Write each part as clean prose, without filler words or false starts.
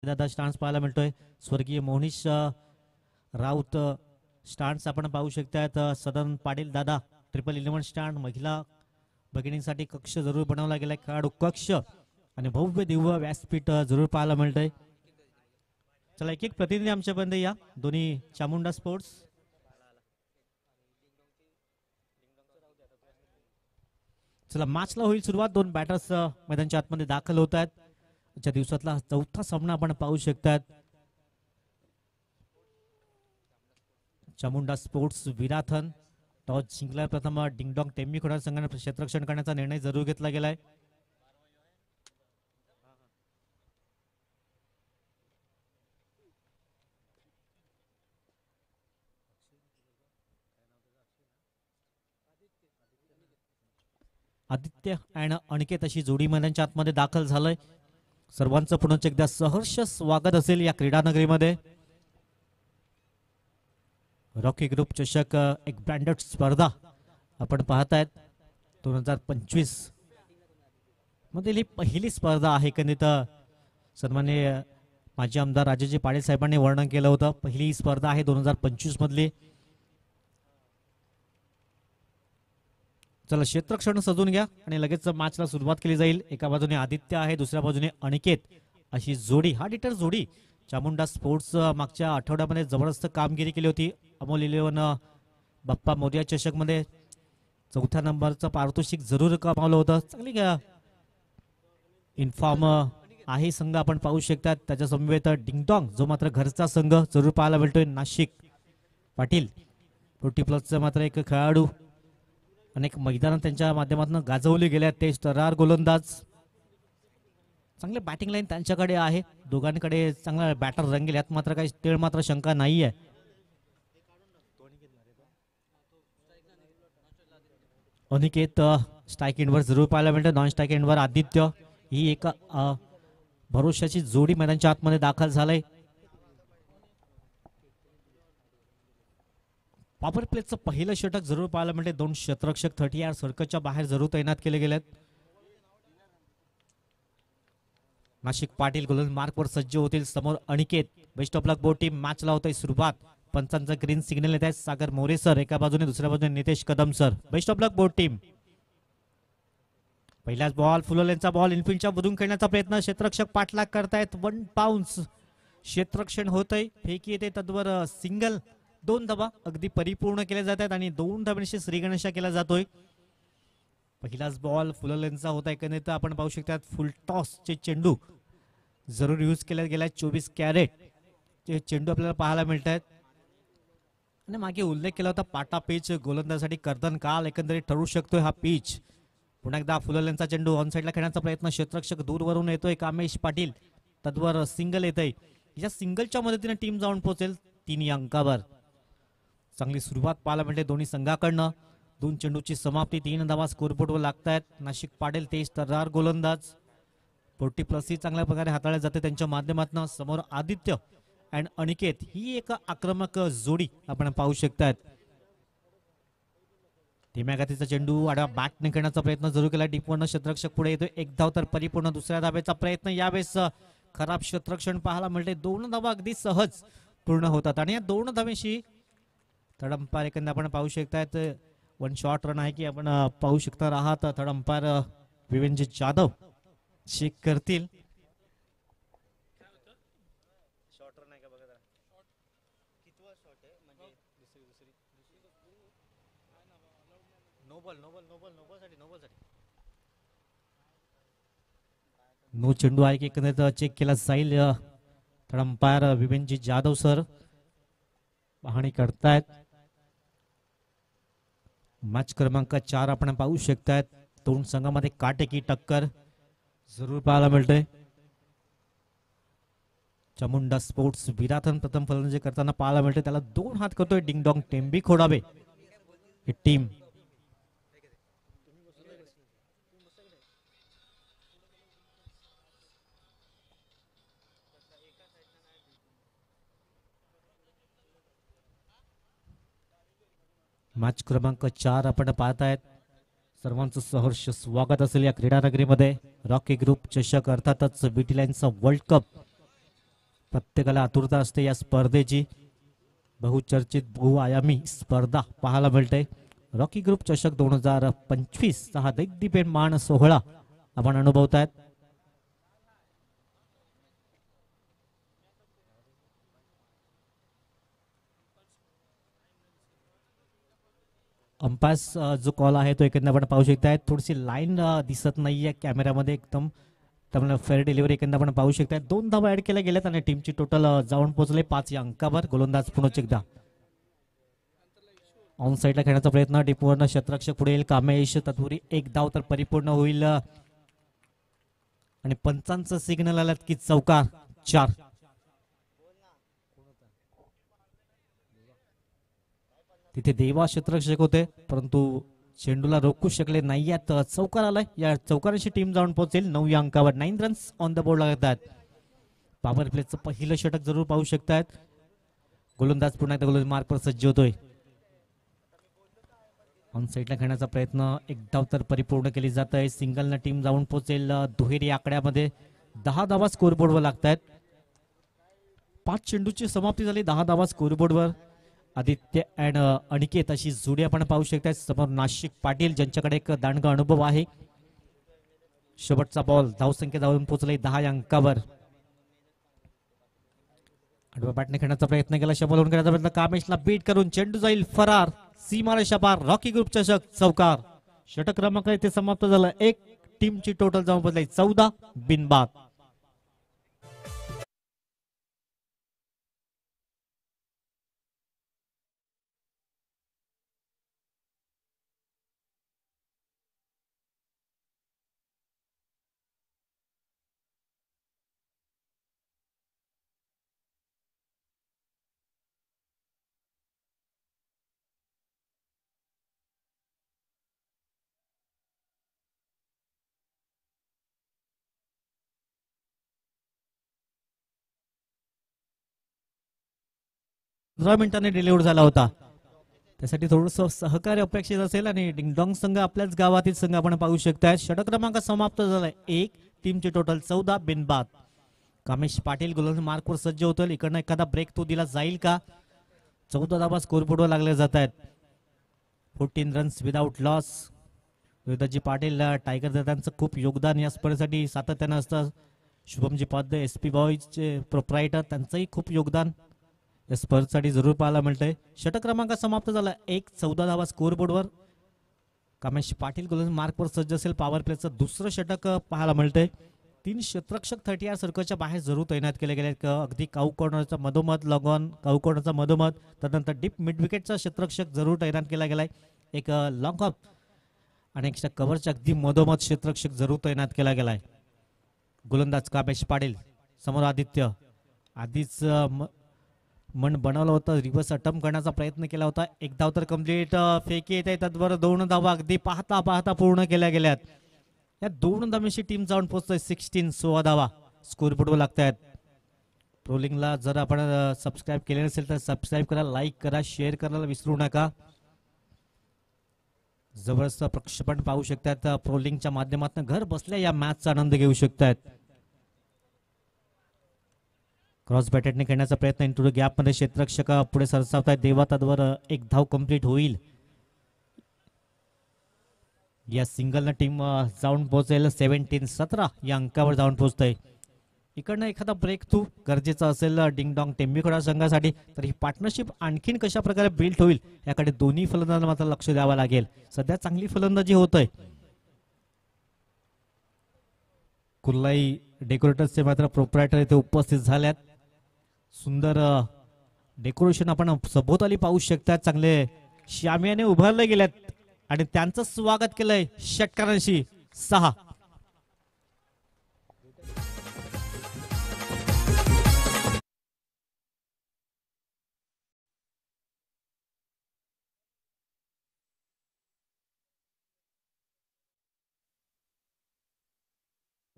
दादा स्टान्स पाहायला मिळतोय. स्वर्गीय मोहनीश राऊत स्टान्स आपण पाहू शकतात. सदन पाटील दादा 1111 स्टँड महिला भगिनींसाठी कक्ष जरूर बनवला गेलाय. खेळाडू कक्ष आणि भव्य दिव्य व्यासपीठ जरूर पाहायला मिळतंय. चला एक एक प्रतिनिधी आमच्यापर्यंत या. दोन्ही चामुंडा स्पोर्ट्स चला मॅचला होईल सुरुवात. दोन बॅटर्स मैदानाच्या आतमध्ये दाखल होत आहेत. आजच्या दिवसातला चौथा सामना आपण पाहू शकतात. चामुंडा स्पोर्ट्स विराथन टॉस जिंकला. प्रथम डिंगडॉंग टेम्मी खोडा संघाने क्षेत्ररक्षण करण्याचा निर्णय जरूर घेतला गेलाय. आदित्य आणि अनिकेत अशी जोडी मैदानाच्या आतमध्ये दाखल झालंय. सर्वांचं पुन्हा एकदा सहर्ष स्वागत असेल या क्रीडा नगरीमध्ये. रॉकी ग्रुप चषक एक ब्रँडेड स्पर्धा आपण पाहतायत. 2025 मधील ही पहिली स्पर्धा आहे. कनित सन्माननीय माजी आमदार राजेजी पाटील साहेबांनी वर्णन केलं होतं. पहिली स्पर्धा आहे 2025 मधली. चला क्षेत्ररक्षण सजून घ्या आणि लगेच मॅचला सुरुवात केली जाईल. एका बाजूने आदित्य आहे, दुसऱ्या बाजूने अनिकेत अशी जोडी. हा डिटर जोडी चामुंडा स्पोर्ट्स मागच्या आठवड्यामध्ये जबरदस्त कामगिरी केली होती. अमोल 11 बाप्पा मोदिया चषक मध्ये चौथ्या नंबरचं पारितोषिक जरूर कमावलं होतं. चांगली इन्फॉर्म आहे संघ आपण पाहू शकतात. त्याच्या समवेत डिंगडॉंग जो मात्र घरचा संघ जरूर पाहायला मिळतोय. नाशिक पाटील 40+ मात्र एक खेळाडू अनेक मैदानात त्यांच्या माध्यमातून गाजवले गेल्या. ते तरार गोलंदाज. चांगले बॅटिंग लाईन त्यांच्याकडे आहे. दोघांकडे चांगला बॅटर रंगेल यात मात्र काही तेळ मात्र शंका नाहीये. अनिकेत स्ट्राईक एंडवर जरूर पाहायला मिळतं. नॉन स्ट्राईक एंडवर आदित्य. ही एक भरोशाची जोडी मैदानाच्या आतमध्ये दाखल झालंय. पॉवर प्लेचं पहिलं षटक जरूर पाहायला मिळते. 2 क्षेत्ररक्षक 30 यार्ड सर्कलच्या बाहेर जरूर तैनात केले गेलेत. नाशिक पाटील गोलंदाज मार्कवर सज्ज होतील. समोर Aniket. Best of luck board team. मॅचला होतंय सुरुवात. पंचांचा ग्रीन सिग्नल येत आहे. सागर मोरे सर एका बाजूने, दुसऱ्या बाजूने Nitesh Kadam sir. Best of luck board team. पहिल्याच बॉल फुलोलेंचा बॉल इनफिल्डच्या मधून खेळण्याचा प्रयत्न. क्षेत्ररक्षक पाठलाग करतायत. 1 बाउन्स क्षेत्ररक्षण होतंय. फेकी येते तद्वर सिंगल. 2 धावा अगदी परिपूर्ण केल्या जात आहेत आणि 2 धावांशी श्रीगणेशा केला जातोय. पहिलाच बॉल फुलोलेंचा होता. एकंदरीत आपण पाहू शकतात फुल टॉस चे चेंडू जरूर यूज केल्या गेल्या. 24 कॅरेट चे चेंडू आपल्याला पाहायला मिळत आहेत. आणि मागे उल्लेख केला होता पाटा पिच गोलंदाजासाठी कर्दन काल एकंदरीत ठरू शकतोय हा पिच. पुन्हा एकदा फुलोलेंचा चेंडू ऑन साईडला खेळण्याचा प्रयत्न. क्षेत्ररक्षक दूरवरून येतोय. कामेश पाटील तद्वर सिंगल येतय. या सिंगलच्या मदतीने टीम जाऊन पोहोचेल 3 अंकावर. चांगली सुरुवात पाहायला मिळते दोन्ही संघाकडनं. 2 चेंडूची समाप्ती. 3 धावा स्कोरबोर्डवर लागतायत. नाशिक पाटील तेज तर्रार गोलंदाज. 40+ चांगल्या प्रकारे हाताळल्या जाते त्यांच्या माध्यमातून. समोर आदित्य आणि अनिकेत ही एक आक्रमक जोडी आपण पाहू शकतात. धीम्या गतीचा चेंडू आडवा बॅटने खेळण्याचा प्रयत्न जरूर केला. डीपवरनं क्षेत्ररक्षक पुढे येतोय. 1 धाव तर परिपूर्ण. दुसऱ्या धावेचा प्रयत्न. यावेळेस खराब क्षेत्ररक्षण पाहायला मिळते. 2 धावा अगदी सहज पूर्ण होतात आणि या 2 धावेशी थर्ड अंपायर एकंदर आपण पाहू शकतात. 1 शॉर्ट रन आहे की आपण पाहू शकणार आहात. थर्ड अंपायर विवेंजी जाधव चेक करतील. नो चेंडू आहे की एकंदरीत चेक केला जाईल. थर्ड अंपायर विवेंजी जाधव सर पाहणी करतायत. मॅच क्रमांक 4 आपण पाहू शकतात. 2 संघामध्ये काटेकी टक्कर जरूर पाहायला मिळते. चामुंडा स्पोर्ट्स विराथन प्रथम फलंदाजी करताना पाहायला मिळते. त्याला 2 हात करतोय डिंगडॉंग टेम्बी खोडावे ही टीम. मॅच क्रमांक 4 आपण पाहतायत. सर्वांचं सहर्ष स्वागत असेल या क्रीडा नगरीमध्ये. रॉकी ग्रुप चषक अर्थातच बीटी लाईनचा वर्ल्ड कप प्रत्येकाला आतुरता असते या स्पर्धेची. बहुचर्चित बहुआयामी स्पर्धा पाहायला मिळते. रॉकी ग्रुप चषक 2025 हा दैदिप्यमान सोहळा आपण अनुभवतायत. अंपायर्स जो कॉल आहे तो एकंदर आपण पाहू शकताय. थोडीशी लाईन दिसत नाहीये कॅमेऱ्यामध्ये एकदम, त्यामुळे फेअर डिलिव्हरी एकंदर आपण पाहू शकताय. 2 धावा ऍड केल्या गेल्यात आणि टीमची टोटल जाऊन पोहोचले 5 या अंकावर. गोलंदाज पुन्हा एकदा ऑन साईडला खेळण्याचा प्रयत्न, डिपवरनं क्षेत्ररक्षक पुढे येईल कामेश. तत्पूर्वी एक धाव तर परिपूर्ण होईल आणि पंचांचं सिग्नल आलं की चौकार 4. तिथे देवा क्षेत्ररक्षक होते परंतु चेंडूला रोखू शकले नाही. चौकार आलाय. या चौकाराची टीम जाऊन पोहोचेल 9 या अंकावर. 9 रन्स ऑन द बोर्ड लागतात. पॉवर प्लेचं पहिलं षटक जरूर पाहू शकतात. गोलंदाज पुन्हा एकदा गोलंदाज मार्कवर सज्ज होतोय. ऑन साईडला खेळण्याचा प्रयत्न, एक धाव तर परिपूर्ण केली जात आहे. सिंगलनं टीम जाऊन पोहोचेल दुहेरी आकड्यामध्ये. 10 धावा स्कोरबोर्डवर लागतात. 5 चेंडूची समाप्ती झाली. 10 धावा स्कोरबोर्डवर. आदित्य अँड अनिकेत अशी जोडी आपण पाहू शकता. समोर नाशिक पाटील ज्यांच्याकडे एक दांडगा अनुभव आहे. शेवटचा बॉल धावसंख्या जाऊन पोहोचले 10 या अंकावर. आडव्या बॅटने खेळण्याचा प्रयत्न केला. शबल करण्याचा प्रयत्न, कामेशला बीट करून चेंडू जाईल फरार. सीमारेषा पार. रॉकी ग्रुप चषक चौकार. षटक क्रमांक इथे समाप्त झालं. एक टीमची टोटल जाऊन पोहोचली 14 बिनबाद. मिनिटांनी डिलिव्हर झाला होता. त्यासाठी थोडंसं सहकार्य अपेक्षित असेल आणि डिंगडॉंग संघ आपल्याच गावातील संघ आपण पाहू शकताय. षटक क्रमांक समाप्त झालाय. एक टीमची टोटल 14 बिनबाद. कामेश पाटील गोलंदाज मार्कवर सज्ज होतील. इकडनं एखादा ब्रेक तो दिला जाईल का? 14 धावा स्कोरबोर्डवर लागले जात आहेत. 14 runs without loss. Vedaji Patil tiger त्यांचं खूप योगदान या स्पर्धेसाठी सातत्यानं असतं. शुभमजी पाध्ये SP बॉयजचे प्रोप्रायटर त्यांचंही खूप योगदान या स्पर्धेसाठी जरूर पाहायला मिळतंय. षटक क्रमांक समाप्त झाला. 14 धावा स्कोरबोर्डवर. कामेश पाटील गोलंदाज मार्कवर सज्ज असेल. पॉवर प्लेचं दुसरं षटक पाहायला मिळतंय. 3 क्षेत्ररक्षक 30 सर्कलच्या बाहेर जरूर तैनात केले गेले. अगदी काऊ कॉर्नरचा मधोमध लॉग ऑन, काऊ कॉर्नरचा मधोमध, त्यानंतर डीप मिड विकेटचा क्षेत्ररक्षक जरूर तैनात केला गेलाय. एक लॉंग ऑफ आणि एक कव्हरच्या अगदी मधोमध क्षेत्ररक्षक जरूर तैनात केला गेलाय. गोलंदाज कामेश पाटील. समोर आदित्य. आधीच मन बनवलं होतं. रिव्हर्स अटेम्प्ट करण्याचा प्रयत्न केला होता. एक धाव तर कम्प्लीट. फेकी येत आहे. त्याचबरोबर 2 धावा अगदी पाहता पाहता पूर्ण केल्या गेल्यात. या 2 धावांची टीम जाऊन पोहोचतोय 16 धावा स्कोरबोर्डवर लागतायत. ट्रोलिंगला जर आपण सबस्क्राईब केले नसेल तर सबस्क्राईब करा, लाईक करा, शेअर करायला विसरू नका. जबरदस्त प्रक्षेपण पाहू शकतात. ट्रोलिंगच्या माध्यमातून घर बसल्या या मॅचचा आनंद घेऊ शकतात. क्रॉस बॅटेडने खेळण्याचा प्रयत्न. इंटू द गॅप मध्ये क्षेत्ररक्षक पुढे सरसावतायत. देवा तद्वर एक धाव कंप्लीट होईल. या सिंगलनं टीम जाऊन पोहोचेल 17 या अंकावर जाऊन पोहोचतंय. इकडनं एखादा ब्रेक थ्रू गरजेचा असेल डिंगडॉंग टेंबीखोडा संघासाठी. तर ही पार्टनरशिप आणखीन कशा प्रकारे बिल्ड होईल याकडे दोन्ही फलंदाजांना मात्र लक्ष द्यावं लागेल. सध्या चांगली फलंदाजी होतंय. कुर्लाई डेकोरेटर्सचे मात्र प्रोप्रायटर इथे उपस्थित झाल्यात. सुंदर डेकोरेशन आपण सभोवताली पाहू शकतात. चांगले शामियाने उभारले गेल्यात आणि त्यांचं स्वागत केलंय षटकारांशी 6.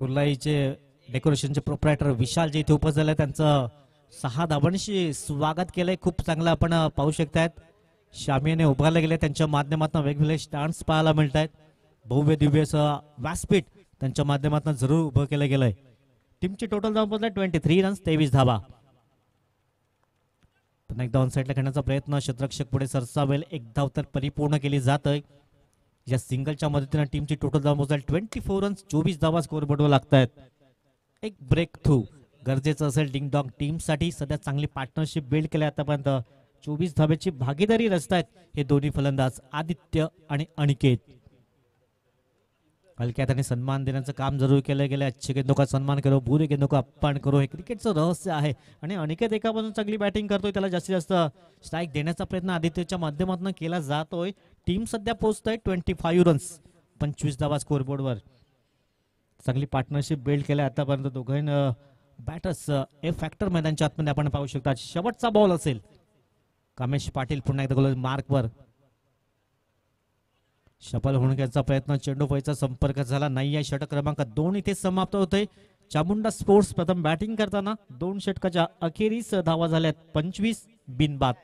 कुर्लाईचे डेकोरेशनचे प्रोप्रायटर विशालजी इथे उपस्थित झाले. त्यांचं 6 धावांशी स्वागत केलंय. खूप चांगलं आपण पाहू शकतात. शामियाने उभारले गेले. त्यांच्या माध्यमातून वेगवेगळे स्टँड्स पाहायला मिळत आहेत. भव्य दिव्य व्यासपीठ त्यांच्या माध्यमातून जरूर उभं केलं गेलंय. टीमची टोटल धावा 23 रन्स 23 धावा. पुन्हा एकदा ऑन साईडला खेळण्याचा प्रयत्न, क्षेत्ररक्षक पुढे सरसावेल, एक धाव तर परिपूर्ण केली जात आहे. या सिंगलच्या मदतीने टीमची टोटल धाव मोजायला 24 रन्स 24 धावा स्कोर बोर्डवर लागतायत. एक ब्रेक थ्रू गरजेचं असेल डिंग डॉंग टीमसाठी. सध्या चांगली पार्टनरशिप बिल्ड केली आतापर्यंत. 24 धाब्याची भागीदारी रचतायत हे दोन्ही फलंदाज आदित्य आणि अनिकेत. हलक्यात आणि सन्मान देण्याचं काम जरूर केलं गेलं. अच्छे गेंदों का सन्मान करो, बुरे गेंदों का अपमान करो, हे क्रिकेटचं रहस्य आहे. आणि अनिकेत एका बाजून चांगली बॅटिंग करतोय, त्याला जास्तीत जास्त स्ट्राईक देण्याचा प्रयत्न आदित्यच्या माध्यमातून केला जातोय. टीम सध्या पोहोचतोय 25 रन्स 25 धावा स्कोर बोर्डवर. चांगली पार्टनरशिप बिल्ड केल्या आतापर्यंत दोघांना बॅटर्स. ए फॅक्टर मैदानच्या आतमध्ये आपण पाहू शकता. शेवटचा बॉल असेल. कामेश पाटील पुन्हा एकदा गोल मार्कवर. शफल होण्याचा प्रयत्न, चेंडू फळीचा संपर्क झाला नाहीये. षटक क्रमांक 2 इथे समाप्त होतोय. चामुंडा स्पोर्ट्स प्रथम बॅटिंग करताना 2 षटकाच्या अखेरीस धावा झाल्यात 25 बिनबाद.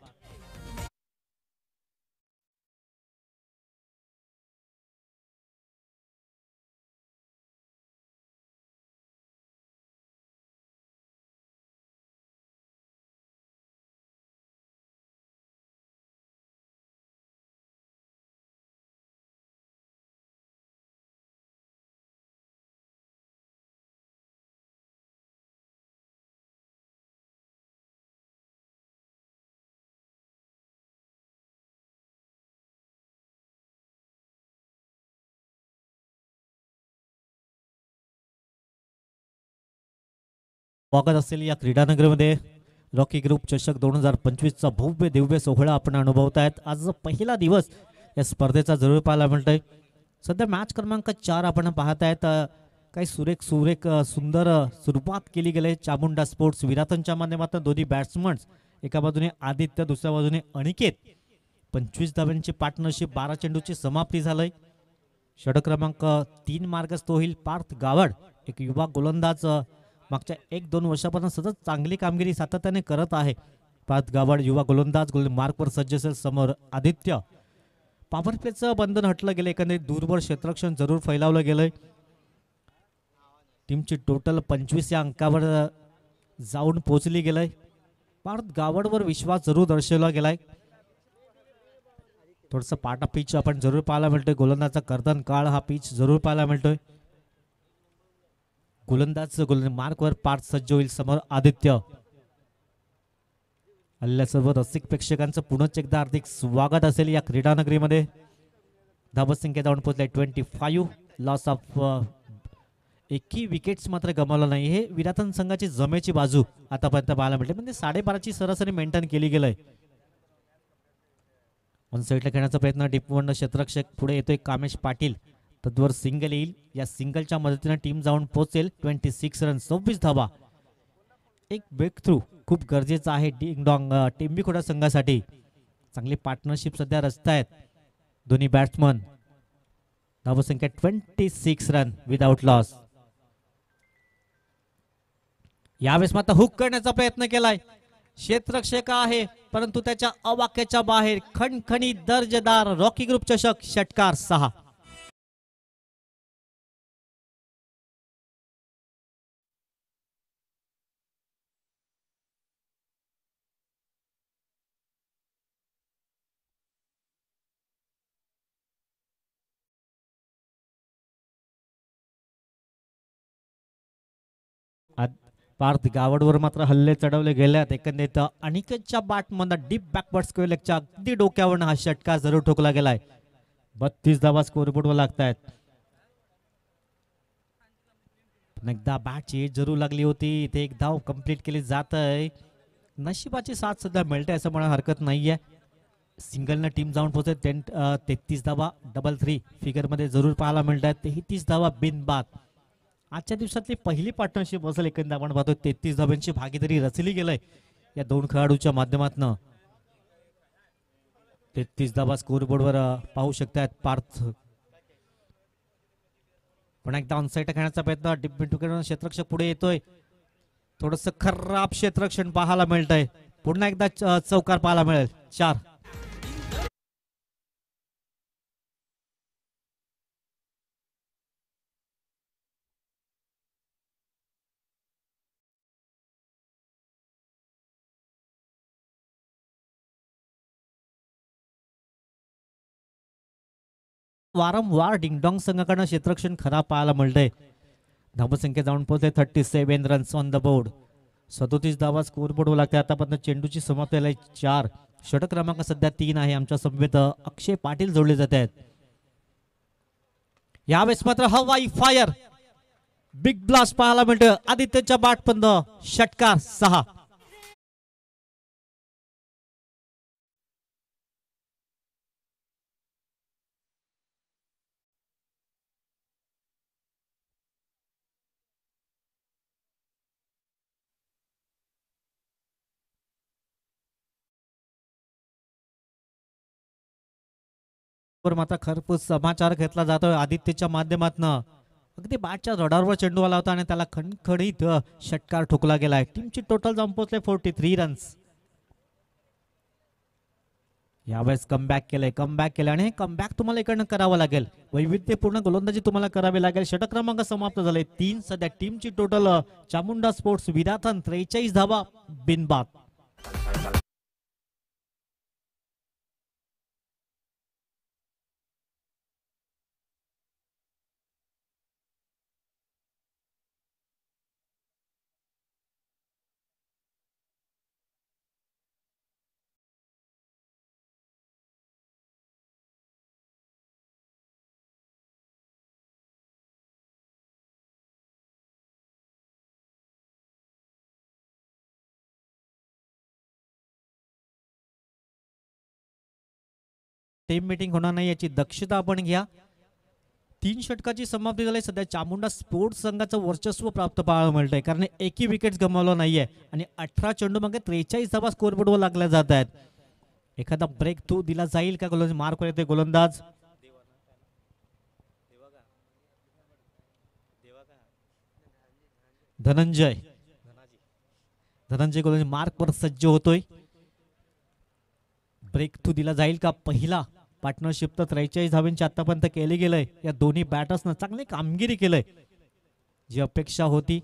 स्वागत असेल या क्रीडानगरीमध्ये. रॉकी ग्रुप चषक 2025चा भव्य दिव्य सोहळा आपण अनुभवतायत. आज पहिला दिवस या स्पर्धेचा जरूर पाहायला मिळतोय. सध्या मॅच क्रमांक 4 आपण पाहतायत. काही सुरेख सुरेख सुंदर सुरुवात केली गेली. चामुंडा स्पोर्ट्स विराथनच्या माध्यमातून दोन्ही बॅट्समन, एका बाजूने आदित्य, दुसऱ्या बाजूने अनिकेत. 25 धाव्यांची पार्टनरशिप, 12 चेंडूची समाप्ती झालंय. षटक क्रमांक 3 मार्गस्थ होईल पार्थ गावड, एक युवा गोलंदाज. मागच्या 1-2 वर्षापासून सतत चांगली कामगिरी सातत्याने करत आहे. पार्थ गावड युवा गोलंदाज गोल मार्कवर सज्ज असेल. समोर आदित्य. पॉवर प्लेचं बंधन हटलं गेलं. एकंदरीत दूरवर क्षेत्ररक्षण जरूर फैलावलं गेलंय. टीमची टोटल 25 या अंकावर जाऊन पोहोचली गेलंय. पार्थ गावडवर विश्वास जरूर दर्शवला गेलाय. थोडस पाटा पिच आपण जरूर पाहायला मिळतोय. गोलंदाजचा कर्दन काळ हा पिच जरूर पाहायला मिळतोय. गोलंदाज मार्कवर पार्थ सज्ज होईल. समोर आदित्य. हल्ल्या सर्व रसिक प्रेक्षकांचं पुनच एकदा हार्दिक स्वागत असेल या क्रीडानगरीमध्ये. धावसंख्या जाऊन पोहोचलाय 25. लॉस ऑफ एकही विकेट्स मात्र गमावला नाही. हे विराथन संघाची जमेची बाजू आतापर्यंत पाहायला मिळते. म्हणजे 12.5ची सरासरी मेंटेन केली गेलंय. ऑन साईडला खेळण्याचा प्रयत्न, डिपवंड क्षेत्ररक्षक पुढे येतोय कामेश पाटील. तद्वर सिंगल येईल. या सिंगलच्या मदतीने टीम जाऊन पोहोचेल 26 रन 26 धावा. एक ब्रेक थ्रू खूप गरजेचं आहे डिंग डॉंग टेंबिखोडा संघासाठी. चांगली पार्टनरशिप सध्या रचतायत दोन्ही बॅट्समन. धावसंख्या 26 रन विदाउट लॉस. यावेळेस मात्र हुक करण्याचा प्रयत्न केलाय. क्षेत्ररक्षक आहे परंतु त्याच्या अवाक्याच्या बाहेर. खणखणी दर्जेदार रॉकी ग्रुप चषक षटकार 6. पार्थ गावडवर मात्र हल्ले चढवले गेल्यात. एकंदरीत अनिकेतच्या बॅटमध्ये डीप बॅकवर्ड स्क्वेअर लेगच्या अगदी डोक्यावरून हा षटकार जरूर ठोकला गेलाय. 32 धावा स्कोरबोर्डवर लागतायत. एकदा बॅटची एज जरूर लागली होती. इथे एक धाव कंप्लीट केली जात आहे. नशिबाची साथ सध्या मिळते असं म्हणा हरकत नाहीये. सिंगलनं टीम जाऊन पोहोचते 33 धावा. डबल 3 फिगरमध्ये जरूर पाहायला मिळत आहेत. 33 धावा बिनबाद. आजच्या दिवसातली पहिली पार्टनरशिप असेल. एकंदर आपण पाहतो 33 धाब्यांची भागीदारी रचली गेलंय या दोन खेळाडूच्या माध्यमातून. 33 धावा स्कोरबोर्डवर पाहू शकतात. पार्थ पुन्हा एकदा ऑनसाईड खेळण्याचा प्रयत्न. डिप क्षेत्ररक्षक पुढे येतोय. थोडस खराब क्षेत्ररक्षण पाहायला मिळतंय. पुन्हा एकदा चौकार पाहायला मिळेल. 4. वारंवार डिंगडॉंग संघाकडनं क्षेत्ररक्षण खराब पाहायला मिळतंय. धावसंख्या जाऊन पोहोचते 37 रन्स ऑन द बोर्ड. 37 धावा स्कोर बोर्डवर लागते. आतापर्यंत चेंडूची समाप्ती झाली 4. षटक क्रमांक सध्या 3 आहे. आमच्या समवेत अक्षय पाटील जोडले जात आहेत. यावेळेस मात्र हवाई फायर बिग ब्लास्ट पाहायला मिळतं. आदित्यच्या बॅटपंद षटकार 6. मात्र खरपूस समाचार घेतला जातोय आदित्यच्या माध्यमातून. अगदी बॅटच्या रडारवर चेंडू आला होता आणि त्याला खणखणीत षटकार ठोकला गेलाय. टीमची टोटल जाऊन पोहोचले 43 रन्स. यावेळेस कमबॅक केलंय आणि हे कमबॅक तुम्हाला इकडनं करावं लागेल. वैविध्यपूर्ण गोलंदाजी तुम्हाला करावी लागेल. षटक क्रमांक समाप्त झाले 3. सध्या टीमची टोटल चामुंडा स्पोर्ट्स विराथन 43 धावा बिनबाद. टीम मीटिंग होणार नाही याची दक्षता आपण घ्या. 3 षटकाची समाप्ती झाली. सध्या चामुंडा स्पोर्ट्स संघाचं वर्चस्व प्राप्त पाहायला मिळतंय कारण एकही विकेट गमावला नाहीये आणि 18 चेंडू मागे 43 धावा स्कोर बोर्डवर लागल्या जात आहेत. एखादा ब्रेक थ्रू दिला जाईल का गोलंदाज मार्क येते गोलंदाज धनंजय गोलंदाज मार्क वर सज्ज होतोय. ब्रेक थ्रू दिला जाईल का? पहिला पार्टनरशिप तर 43 धावांची आतापर्यंत केली गेलंय. या दोन्ही बॅटर्सनं चांगली कामगिरी केलंय. जी अपेक्षा होती.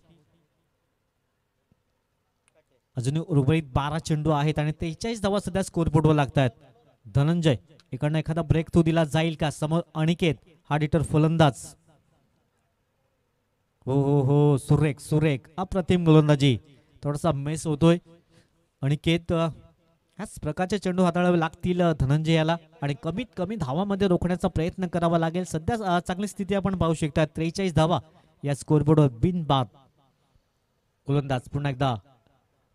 अजून उर्वरित 12 चेंडू आहेत आणि 43 धावा सध्या स्कोर बोर्डवर लागतात. धनंजय इकडनं एखादा ब्रेक थ्रू दिला जाईल का? समोर अनिकेत हा डिटर फलंदाज. हो सुरेख अप्रतिम गोलंदाजी. थोडासा मेस होतोय. अनिकेत ह्याच प्रकारचे चेंडू हाताळावे लागतील धनंजयाला आणि कमीत कमी धावामध्ये रोखण्याचा प्रयत्न करावा लागेल. सध्या चांगली स्थिती आपण पाहू शकता. 43 धावा या स्कोरबोर्डवर बिनबाद. गोलंदाज पुन्हा एकदा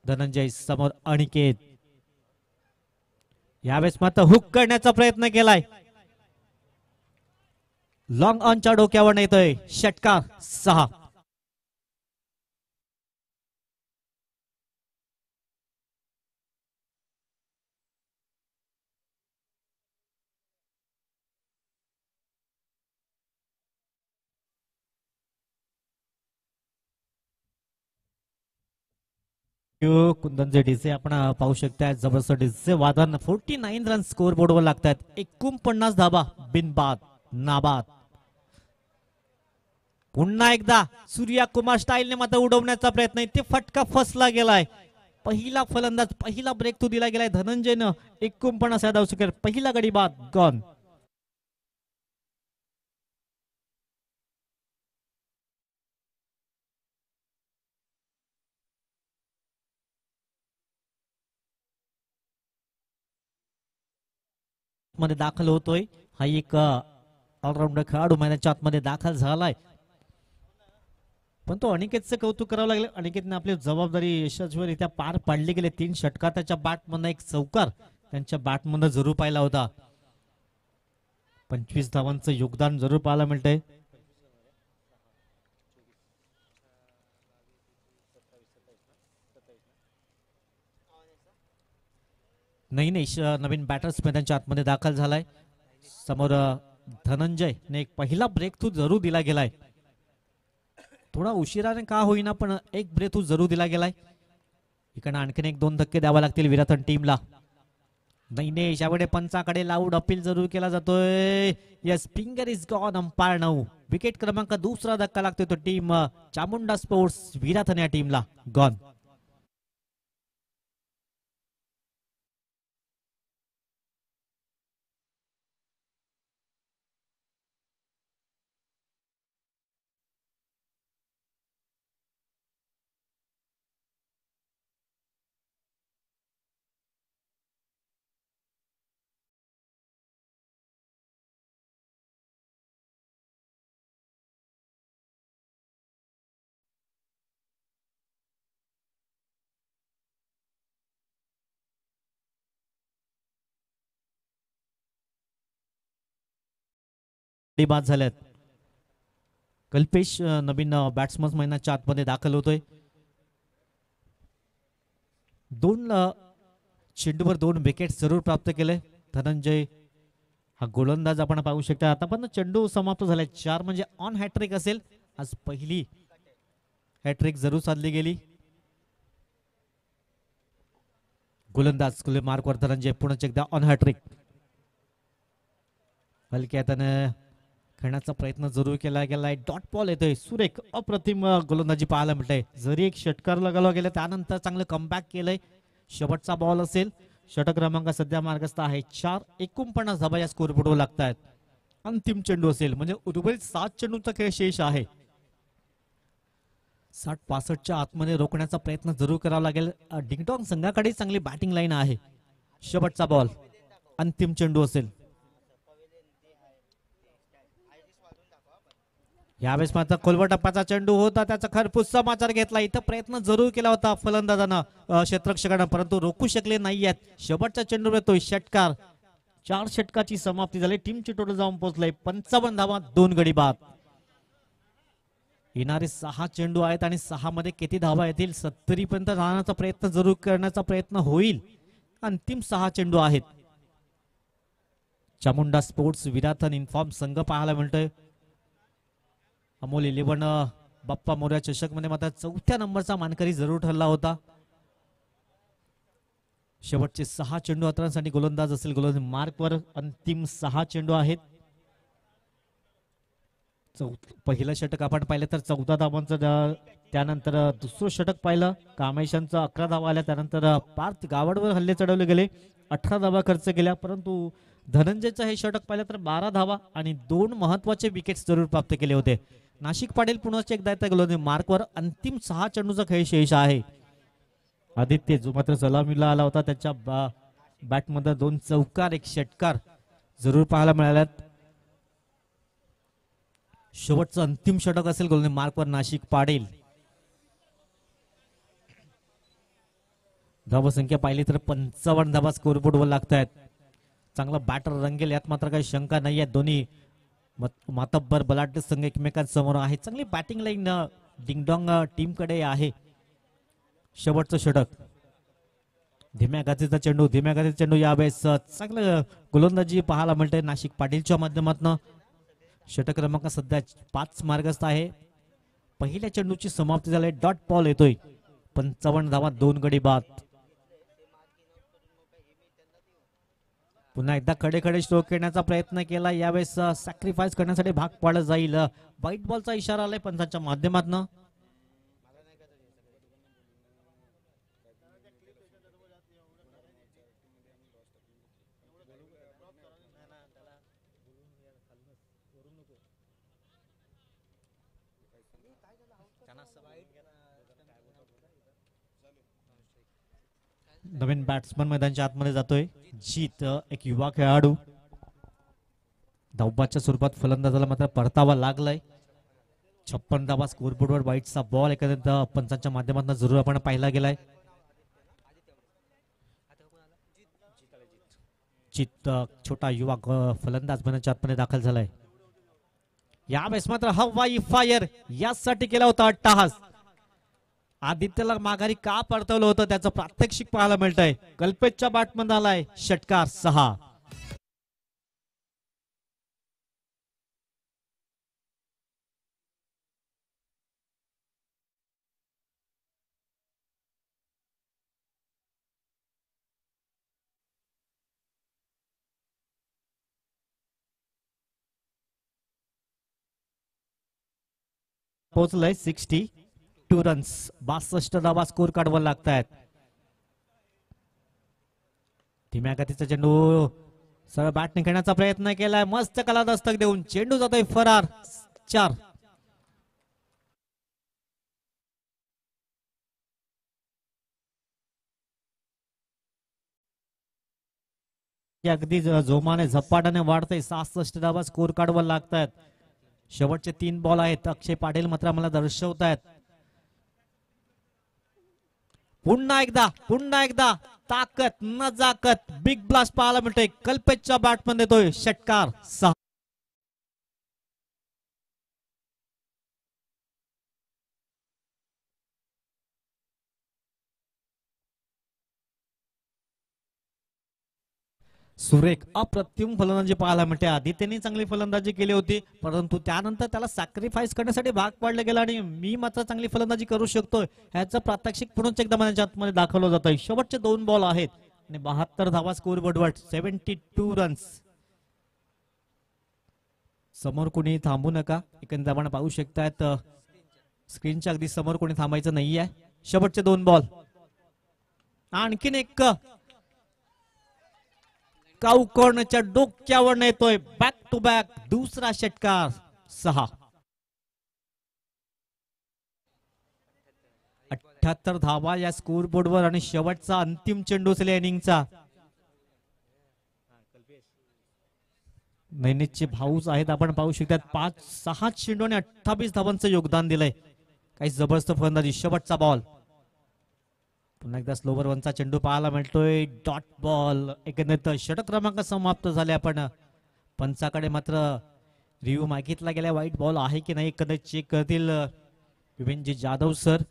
धनंजय समोर अनिकेत. यावेळेस मात्र हुक करण्याचा प्रयत्न केलाय. लॉंग ऑनच्या डोक्यावर येतोय. षटकार 6. कुंदनचे डीजे आपण पाहू शकता. जबरदस्त डीजे वादन. 49 रन स्कोर बोर्डवर लागतात. 49 धाबा बिनबाद नाबाद. पुन्हा एकदा सूर्या कुमार स्टाईलने मात्र उडवण्याचा प्रयत्न. ते फटका फसला गेलाय. पहिला फलंदाज पहिला ब्रेक तो दिला गेलाय धनंजयनं. 49 या धावसंख्येवर पहिला गडी बाद गॉन. मध्ये दाखल होतोय. हा एक ऑलराऊंडर खेळाडू मैदानाच्या आतमध्ये दाखल झालाय. पण तो अनिकेतचं कौतुक करावं लागलं. अनिकेतने आपली जबाबदारी यशस्वीरित्या पार पाडली गेली. 3 षटकार त्याच्या बॅटमधनं एक चौकार त्यांच्या बॅटमधनं जरूर पाहिला होता. 25 धावांचं योगदान जरूर पाहायला मिळतंय. नाही नवीन बॅटर्स मैदानाच्या आतमध्ये दाखल झालाय. समोर धनंजय ने एक पहिला ब्रेक थ्रू जरूर दिला गेलाय. थोडा उशिराने का होईना पण एक ब्रेक थ्रू जरूर दिला गेलाय. इकडे आणखीन 1-2 धक्के द्यावे लागतील विराथन टीमला. नैनेश यावेळी पंचाकडे लाऊड अपील जरूर केला जातोय. Yes finger is gone. Umpire 9. Wicket क्रमांक 2रा धक्का लागतोय तो टीम चामुंडा स्पोर्ट्स विराथन या टीमला गॉन. बाद झाल्यात. कल्पेश नवीन बॅट्समन मैदानाच्या आतमध्ये दाखल होतोय. दोन चेंडूवर 2 विकेट जरूर प्राप्त केले धनंजय हा गोलंदाज आपण पाहू शकता. आता पण चेंडू समाप्त झालाय. 4 म्हणजे ऑन हॅट्रिक असेल. आज पहिली हॅट्रिक जरूर साधली गेली. गोलंदाज खुले मार्कवर धनंजय पुन्हा एकदा ऑन हॅट्रिक. हलक्या हाताने खेळण्याचा प्रयत्न जरूर केला गेलाय. डॉट बॉल येतोय. सुरेख अप्रतिम गोलंदाजी पाहायला मिळते. जरी एक षटकार लगावला गेला त्यानंतर चांगलं कमबॅक केलंय. शेवटचा बॉल असेल. षटक क्रमांक सध्या मार्गस्थ आहे. 4:49 धावा या स्कोर बोर्डवर लागतायत. अंतिम चेंडू असेल म्हणजे उर्वरित 7 चेंडूचा खेळ शेष आहे. 60-65च्या आतमध्ये रोखण्याचा प्रयत्न जरूर करावा लागेल. डिंगडॉंग संघाकडे चांगली बॅटिंग लाईन आहे. शेवटचा बॉल अंतिम चेंडू असेल. यावेळेस मात्र खोलवर टप्प्याचा चेंडू होता. त्याचा खरपूस समाचार घेतला. इथं प्रयत्न जरूर केला होता फलंदाजानं क्षेत्ररक्षकानं परंतु रोखू शकले नाहीयेत. शेवटचा चेंडू येतोय षटकार. 4 षटकाची समाप्ती झाली. टीमची टोटल जाऊन पोहोचले 55 धावा 2 गडी बाद. येणारे 6 चेंडू आहेत आणि 6 मध्ये किती धावा येतील 70 पर्यंत जाण्याचा प्रयत्न जरूर करण्याचा प्रयत्न होईल. अंतिम 6 चेंडू आहेत. चामुंडा स्पोर्ट्स विराथन इन्फॉर्म संघ पाहायला मिळतोय. अमोल 11 बाप्पा मोर्या चषक मध्ये मात्र 4थ्या नंबरचा मानकरी जरूर ठरला होता. शेवटचे 6 चेंडू हाताळण्यासाठी गोलंदाज असेल. गोलंदाज मार्कवर अंतिम 6 चेंडू आहेत. पहिलं षटक आपण पाहिलं तर 14 धावांचं. त्यानंतर दुसरं षटक पाहिलं कामेशांचं 11 धावा आल्या. त्यानंतर पार्थ गावडवर हल्ले चढवले गेले. 18 धावा खर्च केल्या. परंतु धनंजयचं हे षटक पाहिलं तर 12 धावा आणि 2 महत्वाचे विकेट्स जरूर प्राप्त केले होते. नाशिक पाटील पुन्हा एकदा गोलंदाज मार्कवर अंतिम 6 चेंडूचा खेळ शेष आहे. आदित्य जो मात्र सलामीला आला होता त्याच्या बॅटमध्ये 2 चौकार 1 षटकार जरूर पाहायला मिळाल्यात. शेवटचं अंतिम षटक असेल गोलंदाज मार्कवर नाशिक पाटील. धावसंख्या पाहिली तर 55 धावा स्कोरबोर्डवर लागतायत. चांगला बॅटर रंगेल यात मात्र काही शंका नाही आहे. दोन्ही मातब्बर बलाढ्य संघ एकमेकांसमोर आहे. चांगली बॅटिंग लाईन डिंगडॉंग टीम कडे आहे. शेवटचं षटक धीम्या गतीचा चेंडू. धीम्या गतीचा चेंडू यावेळेस चांगलं गोलंदाजी पाहायला मिळते नाशिक पाटीलच्या माध्यमातून. षटक क्रमांक सध्या 5 मार्गस्थ आहे. पहिल्या चेंडूची समाप्ती झाली. डॉट बॉल येतोय. 55 धावा 2 गडी बाद. पुन्हा एकदा खडे खडे स्ट्रोक खेळण्याचा प्रयत्न केला. यावेळेस सॅक्रिफाईस करण्यासाठी भाग पाडला जाईल. व्हाईट बॉलचा इशारा आलाय पंचांच्या माध्यमातून. नवीन बॅट्समन मैदानाच्या आतमध्ये जातोय. जीत एक युवा खेळाडू. धावबाच्या स्वरूपात फलंदाजाला मात्र परतावा लागलाय. 56 धावा स्कोरबोर्डवर. व्हाईटचा बॉल एखाद्या पंचांच्या माध्यमातून जरूर आपण पाहिला गेलाय. जीत छोटा युवा फलंदाज मैदानाच्या आतमध्ये दाखल झालाय. यावेळेस मात्र हवाई फायर यासाठी केला होता अट्टहास. आदित्यला माघारी का परतवलं होतं त्याचं प्रात्यक्षिक पाहायला मिळतंय. कल्पेशच्या बॅटमध्ये आलाय षटकार 6. पोहोचलंय 62 रन्स. 62 धावा स्कोर काढवा लागतायत. धीम्या गतीचा चेंडू सरळ बॅटने खेळण्याचा प्रयत्न केलाय. मस्त कला दस्तक देऊन चेंडू जातोय फरार. 4. अगदी जोमाने झपाट्याने वाढतंय. 67 धावा स्कोर काढवा लागतायत. शेवटचे 3 बॉल आहेत. अक्षय पाटील मात्र मला दर्शवतायत. पुन्हा एकदा ताकद नजाकत बिग ब्लास्ट पाहायला मिळतोय. कल्पेशच्या बॅटमध्ये येतोय षटकार 6. सुरेख अप्रतिम फलंदाजी पाहायला मिळते. आधी त्यांनी चांगली फलंदाजी केली होती, परंतु त्यानंतर त्याला सॅक्रिफाईस करण्यासाठी भाग पाडलं गेलं आणि मी मात्र चांगली फलंदाजी करू शकतोय ह्याचं प्रात्यक्षिक पुन्हा एकदा माझ्या आतमध्ये दाखवलं जात आहे. शेवटचे 2 बॉल आहेत आणि 72 धावा स्कोर बोर्डवर, 72 रन्स. समोर कोणी थांबू नका, एकंदर आपण पाहू शकतायत स्क्रीनच्या अगदी समोर कोणी थांबायचं नाहीये. शेवटचे 2 बॉल. आणखीन एक काऊ कॉर्नरच्या डोक्यावर येतोय. बॅक टू बॅक दुसरा षटकार. 6. 78 धावा या स्कोर बोर्डवर आणि शेवटचा अंतिम चेंडू असेल इनिंगचा. नैनितचे भाऊच आहेत, आपण पाहू शकतात 5-6 चेंडू आणि 28 धावांचं योगदान दिलंय. काही जबरदस्त फलंदाजी. शेवटचा बॉल. पुन्हा एकदा स्लोवर वनचा चेंडू पाहायला मिळतोय. Dot ball. एकंदरीत षटक क्रमांक समाप्त झाले. आपण पंचाकडे मात्र रिव्ह्यू मागितला गेला, वाईट बॉल आहे की नाही एकंदरीत चेक करतील विवेनजी जाधव सर.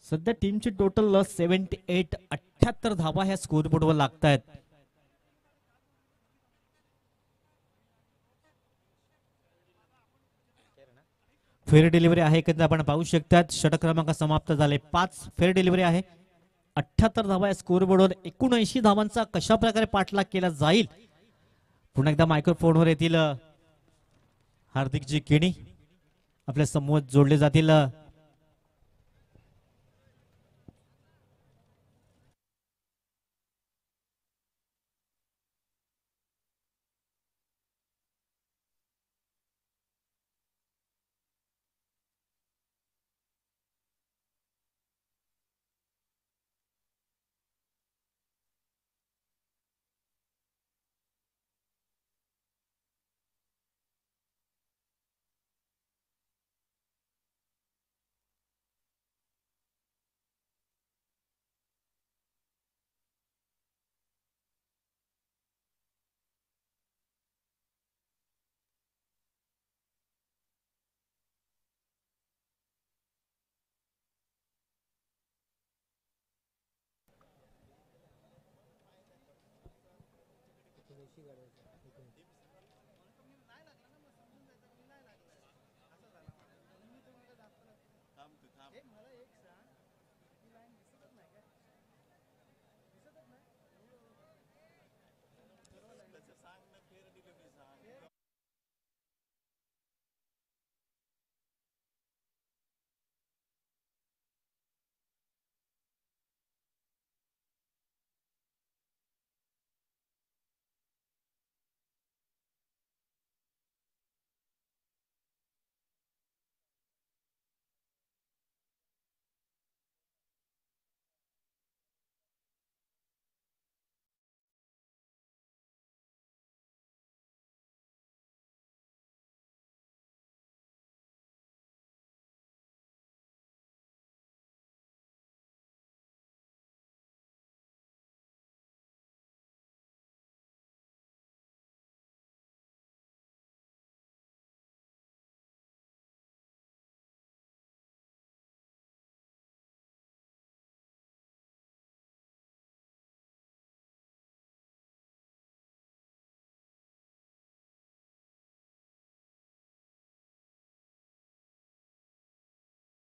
सध्या टीमची टोटल 78. 78 धावा ह्या स्कोर बोर्डवर लागतायत. फेअर डिलिव्हरी आहे एकंदर आपण पाहू शकतात. षटक क्रमांक समाप्त झाले. 5 फेअर डिलिव्हरी आहे. 78 धावा या स्कोर बोर्डवर. 79 धावांचा कशा प्रकारे पाठलाग केला जाईल. पुन्हा एकदा मायक्रोफोनवर येतील हार्दिकजी केणी, आपल्या समूहात जोडले जातील.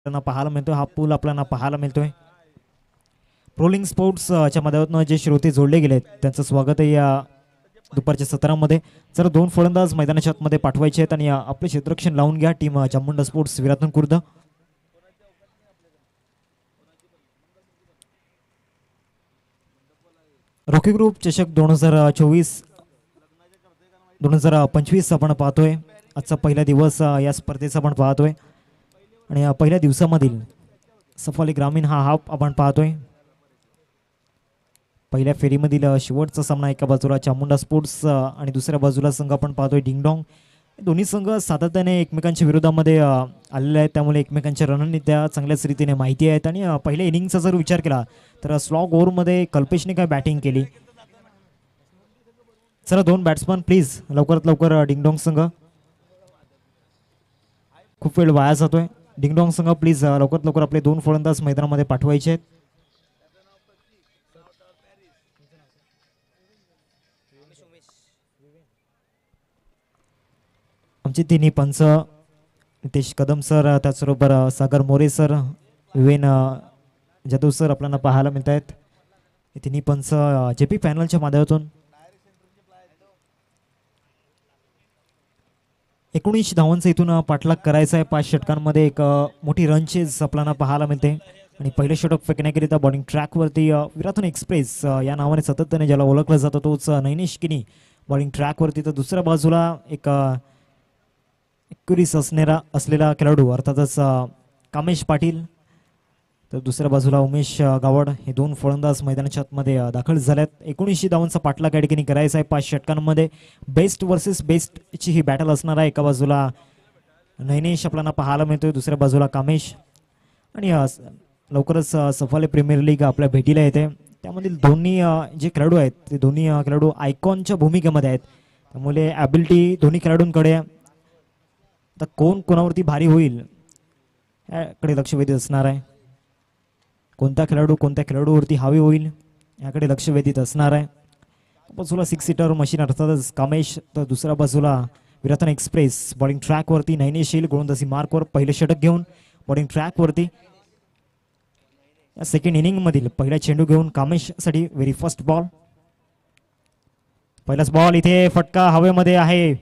पाहायला मिळतोय. हा पूल आपल्याला पाहायला मिळतोय. रोलिंग स्पोर्ट्स च्या माध्यमातून जे श्रोते जोडले गेले त्यांचं स्वागत आहे या दुपारच्या सत्रामध्ये. जर 2 फलंदाज मैदानाच्या आतमध्ये पाठवायचे आहेत आणि आपले क्षेत्ररक्षण लावून घ्या. Team Chamunda sports Virathan Khurd. Rocky group चषक 2024-2025 आपण पाहतोय. आजचा पहिला दिवस या स्पर्धेचा आपण पाहतोय आणि पहिल्या दिवसामधील सफाली ग्रामीण हा हाफ आपण पाहतोय. पहिल्या फेरीमधील शेवटचा सामना एका बाजूला चामुंडा स्पोर्ट्स आणि दुसऱ्या बाजूला संघ आपण पाहतोय डिंगडॉंग. दोन्ही संघ सातत्याने एकमेकांच्या विरोधामध्ये आलेले आहेत, त्यामुळे एकमेकांच्या रणनीत्या चांगल्याच रीतीने माहिती आहेत. आणि पहिल्या इनिंगचा जर विचार केला तर स्लॉग ओव्हरमध्ये कल्पेशने काय बॅटिंग केली. चला 2 बॅट्समन प्लीज लवकरात लवकर. डिंगडॉंग संघ खूप वेळ वाया जातोय. डिंगडॉंग संघ प्लीज लवकरात लवकर आपले 2 फलंदाज मैदानामध्ये पाठवायचे आहेत. आमचे तिन्ही पंच नितेश कदम सर, त्याचबरोबर सागर मोरे सर, विवेन जाधव सर आपल्याला पाहायला मिळत आहेत. तिन्ही पंच जेपी पॅनलच्या माध्यमातून 19 धावांचा इथून पाठलाग करायचा आहे. 5 षटकांमध्ये एक मोठी रन चेज आपल्याला पाहायला मिळते. आणि पहिलं षटक फेकण्याकरिता बॉलिंग ट्रॅकवरती विराथन एक्सप्रेस या नावाने सातत्याने ज्याला ओळखलं जातं तोच नैनेश किनी बॉलिंग ट्रॅकवरती. तर दुसऱ्या बाजूला एक एक्युरीस असलेला खेळाडू अर्थातच कामेश पाटील. तर दुसऱ्या बाजूला उमेश गावड हे 2 फलंदाज मैदानाच्या आतमध्ये दाखल झाल्यात. 19 धावांचा पाठलाग या ठिकाणी करायचा आहे. 5 षटकांमध्ये बेस्ट वर्सेस बेस्टची ही बॅटल असणार आहे. एका बाजूला नैनेश आपल्याला पाहायला मिळतोय, दुसऱ्या बाजूला कामेश. आणि लवकरच सफाले प्रीमियर लीग आपल्या भेटीला येते. त्यामधील दोन्ही जे खेळाडू आहेत ते दोन्ही खेळाडू आयकॉनच्या भूमिकेमध्ये आहेत. त्यामुळे ॲबिलिटी दोन्ही खेळाडूंकडे. तर कोण कोणावरती भारी होईल याकडे लक्ष वेधीत असणार आहे. कोणता खेळाडू कोणत्या खेळाडूवरती हावी होईल याकडे लक्ष वेधीत असणार आहे. बाजूला 6 सीटर मशीन अर्थातच कामेश, तर दुसऱ्या बाजूला विराथन एक्सप्रेस बॉलिंग ट्रॅकवरती नैनेश येईल गोलंदाजी मार्कवर पहिलं षटक घेऊन बॉलिंग ट्रॅकवरती. या सेकंड इनिंग मधील पहिला चेंडू घेऊन कामेशसाठी व्हेरी फर्स्ट बॉल. पहिलाच बॉल इथे फटका हवेमध्ये आहे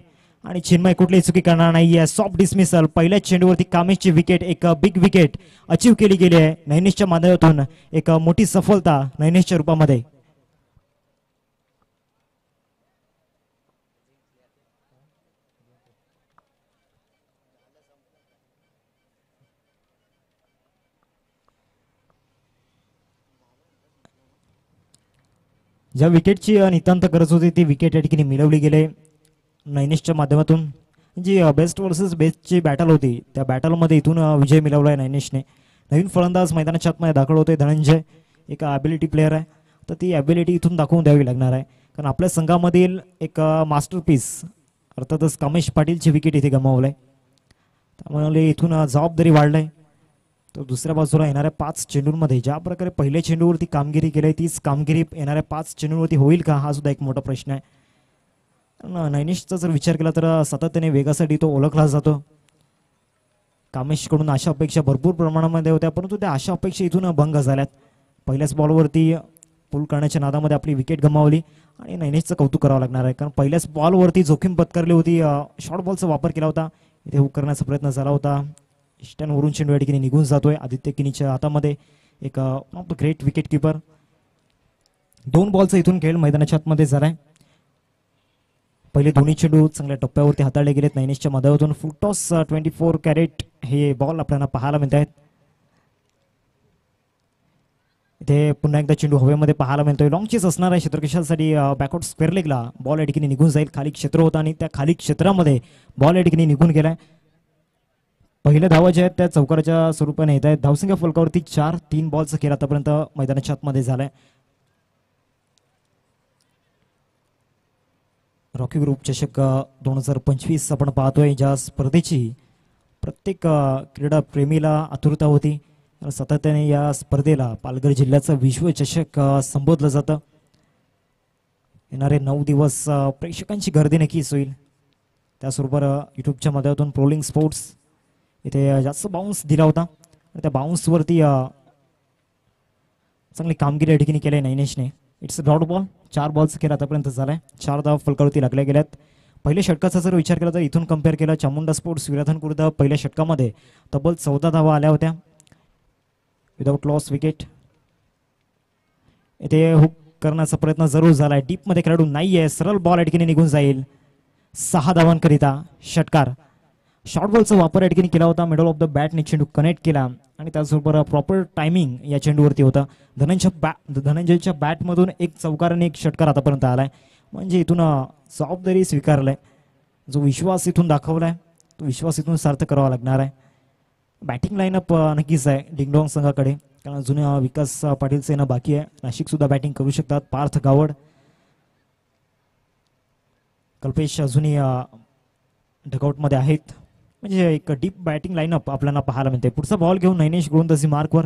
आणि चिन्मय कुठलीही चुकी करणार नाहीये. Soft dismissal. पहिल्याच चेंडूवरती कामेशची विकेट, एक बिग विकेट अचीव केली गेली आहे नैनेशच्या माध्यमातून. एक मोठी सफलता नैनेशच्या रूपामध्ये. ज्या विकेटची नितांत गरज होती ती विकेट या ठिकाणी मिळवली गेली नैनेशच्या माध्यमातून. जी बेस्ट वर्सेस बेस्टची बॅटल होती त्या बॅटलमध्ये इथून विजय मिळवला आहे नैनेशने. नवीन फलंदाज मैदानाच्या आतमध्ये दाखल होते धनंजय, एक ॲबिलिटी प्लेअर आहे. तर ती ॲबिलिटी इथून दाखवून द्यावी लागणार आहे, कारण आपल्या संघामधील एक मास्टरपीस अर्थातच कामेश पाटीलची विकेट इथे गमावलं. त्यामुळे इथून जबाबदारी वाढलाय. तर दुसऱ्या बाजूला येणाऱ्या 5 चेंडूंमध्ये ज्या प्रकारे पहिल्या चेंडूवरती कामगिरी केली तीच कामगिरी येणाऱ्या 5 चेंडूवरती होईल का, हा सुद्धा एक मोठा प्रश्न आहे. नैनेशचा जर विचार केला तर सातत्याने वेगासाठी तो ओळखला जातो. कामेशकडून आशा अपेक्षा भरपूर प्रमाणामध्ये होत्या, परंतु त्या आशा अपेक्षा इथून भंग झाल्यात. पहिल्याच बॉलवरती पुल करण्याच्या नादामध्ये आपली विकेट गमावली आणि नैनेशचं कौतुक करावं लागणार आहे, कारण पहिल्याच बॉलवरती जोखीम पत्करली होती. शॉर्ट बॉलचा वापर केला होता, इथे हुक करण्याचा प्रयत्न झाला होता. इष्टांवरून चेंडू या ठिकाणी निघून जातोय. आदित्य किनीच्या हातामध्ये एक ग्रेट विकेट किपर. 2 बॉलचा इथून खेळ मैदानाच्या आतमध्ये झालाय. पहिले दोन्ही चेंडू चांगल्या टप्प्यावरती हाताळले गेलेत नैनेशच्या माध्यमातून. फुल टॉस 24 कॅरेट हे बॉल आपल्याला पाहायला मिळत आहेत. इथे पुन्हा एकदा चेंडू हवेमध्ये पाहायला मिळतोय. लॉंग चेस असणार आहे क्षेत्ररक्षणासाठी. बॅकआउट स्क्वेअर लेगला बॉल या ठिकाणी निघून जाईल. खाली क्षेत्र होता आणि त्या खाली क्षेत्रामध्ये बॉल या ठिकाणी निघून गेलाय. पहिल्या धावा ज्या आहेत त्या चौकाराच्या स्वरूपाने येत आहेत. धावसंख्या फलकावरती 4. 3 बॉलचा खेळ आतापर्यंत मैदानाच्या आतमध्ये झालाय. रॉकी ग्रुप चषक 2025 आपण पाहतोय, ज्या स्पर्धेची प्रत्येक क्रीडा प्रेमीला आतुरता होती. सातत्याने या स्पर्धेला पालघर जिल्ह्याचं विश्वचषक संबोधलं जातं. येणारे 9 दिवस प्रेक्षकांची गर्दी नक्कीच होईल. त्याचबरोबर युट्यूबच्या माध्यमातून प्रोलिंग स्पोर्ट्स इथे जास्त बाउन्स दिला होता आणि त्या बाउन्सवरती चांगली कामगिरी या ठिकाणी केली नैनेशने. It's a dot ball. 4 बॉलचा खेळ आतापर्यंत झालाय. 4 धावा फलकावरती लागल्या गेल्यात. पहिल्या षटकाचा जर विचार केला तर इथून कम्पेअर केला चामुंडा स्पोर्ट्स विराधनपूर पहिल्या षटकामध्ये तब्बल 14 धावा आल्या होत्या विदाउट लॉस विकेट. इथे हुक करण्याचा प्रयत्न जरूर झालाय. डीपमध्ये खेळाडू नाहीये. सरळ बॉल या ठिकाणी निघून जाईल. 6 धावांकरिता षटकार. शॉर्ट बॉलचा वापर या ठिकाणी केला होता. मिडल ऑफ द बॅटने चेंडू कनेक्ट केला आणि त्याचबरोबर प्रॉपर टायमिंग या चेंडूवरती होता. धनंजयच्या बॅटमधून एक चौकार आणि एक षटकार आतापर्यंत आलाय. म्हणजे इथून जबाबदारी स्वीकारलाय. जो विश्वास इथून दाखवलाय तो विश्वास इथून सार्थ करावा लागणार आहे. बॅटिंग लाईनअप नक्कीच आहे डिंगडॉंग संघाकडे, कारण जुन्या विकास पाटील सेना बाकी आहे. नाशिक सुद्धा बॅटिंग करू शकतात. पार्थ गावड, कल्पेश अजूनही डगआउटमध्ये आहेत. म्हणजे एक डीप बॅटिंग लाईनअप आपल्याला पाहायला मिळते. पुढचा बॉल घेऊन नैनेश गोलंदाजी मार्कवर.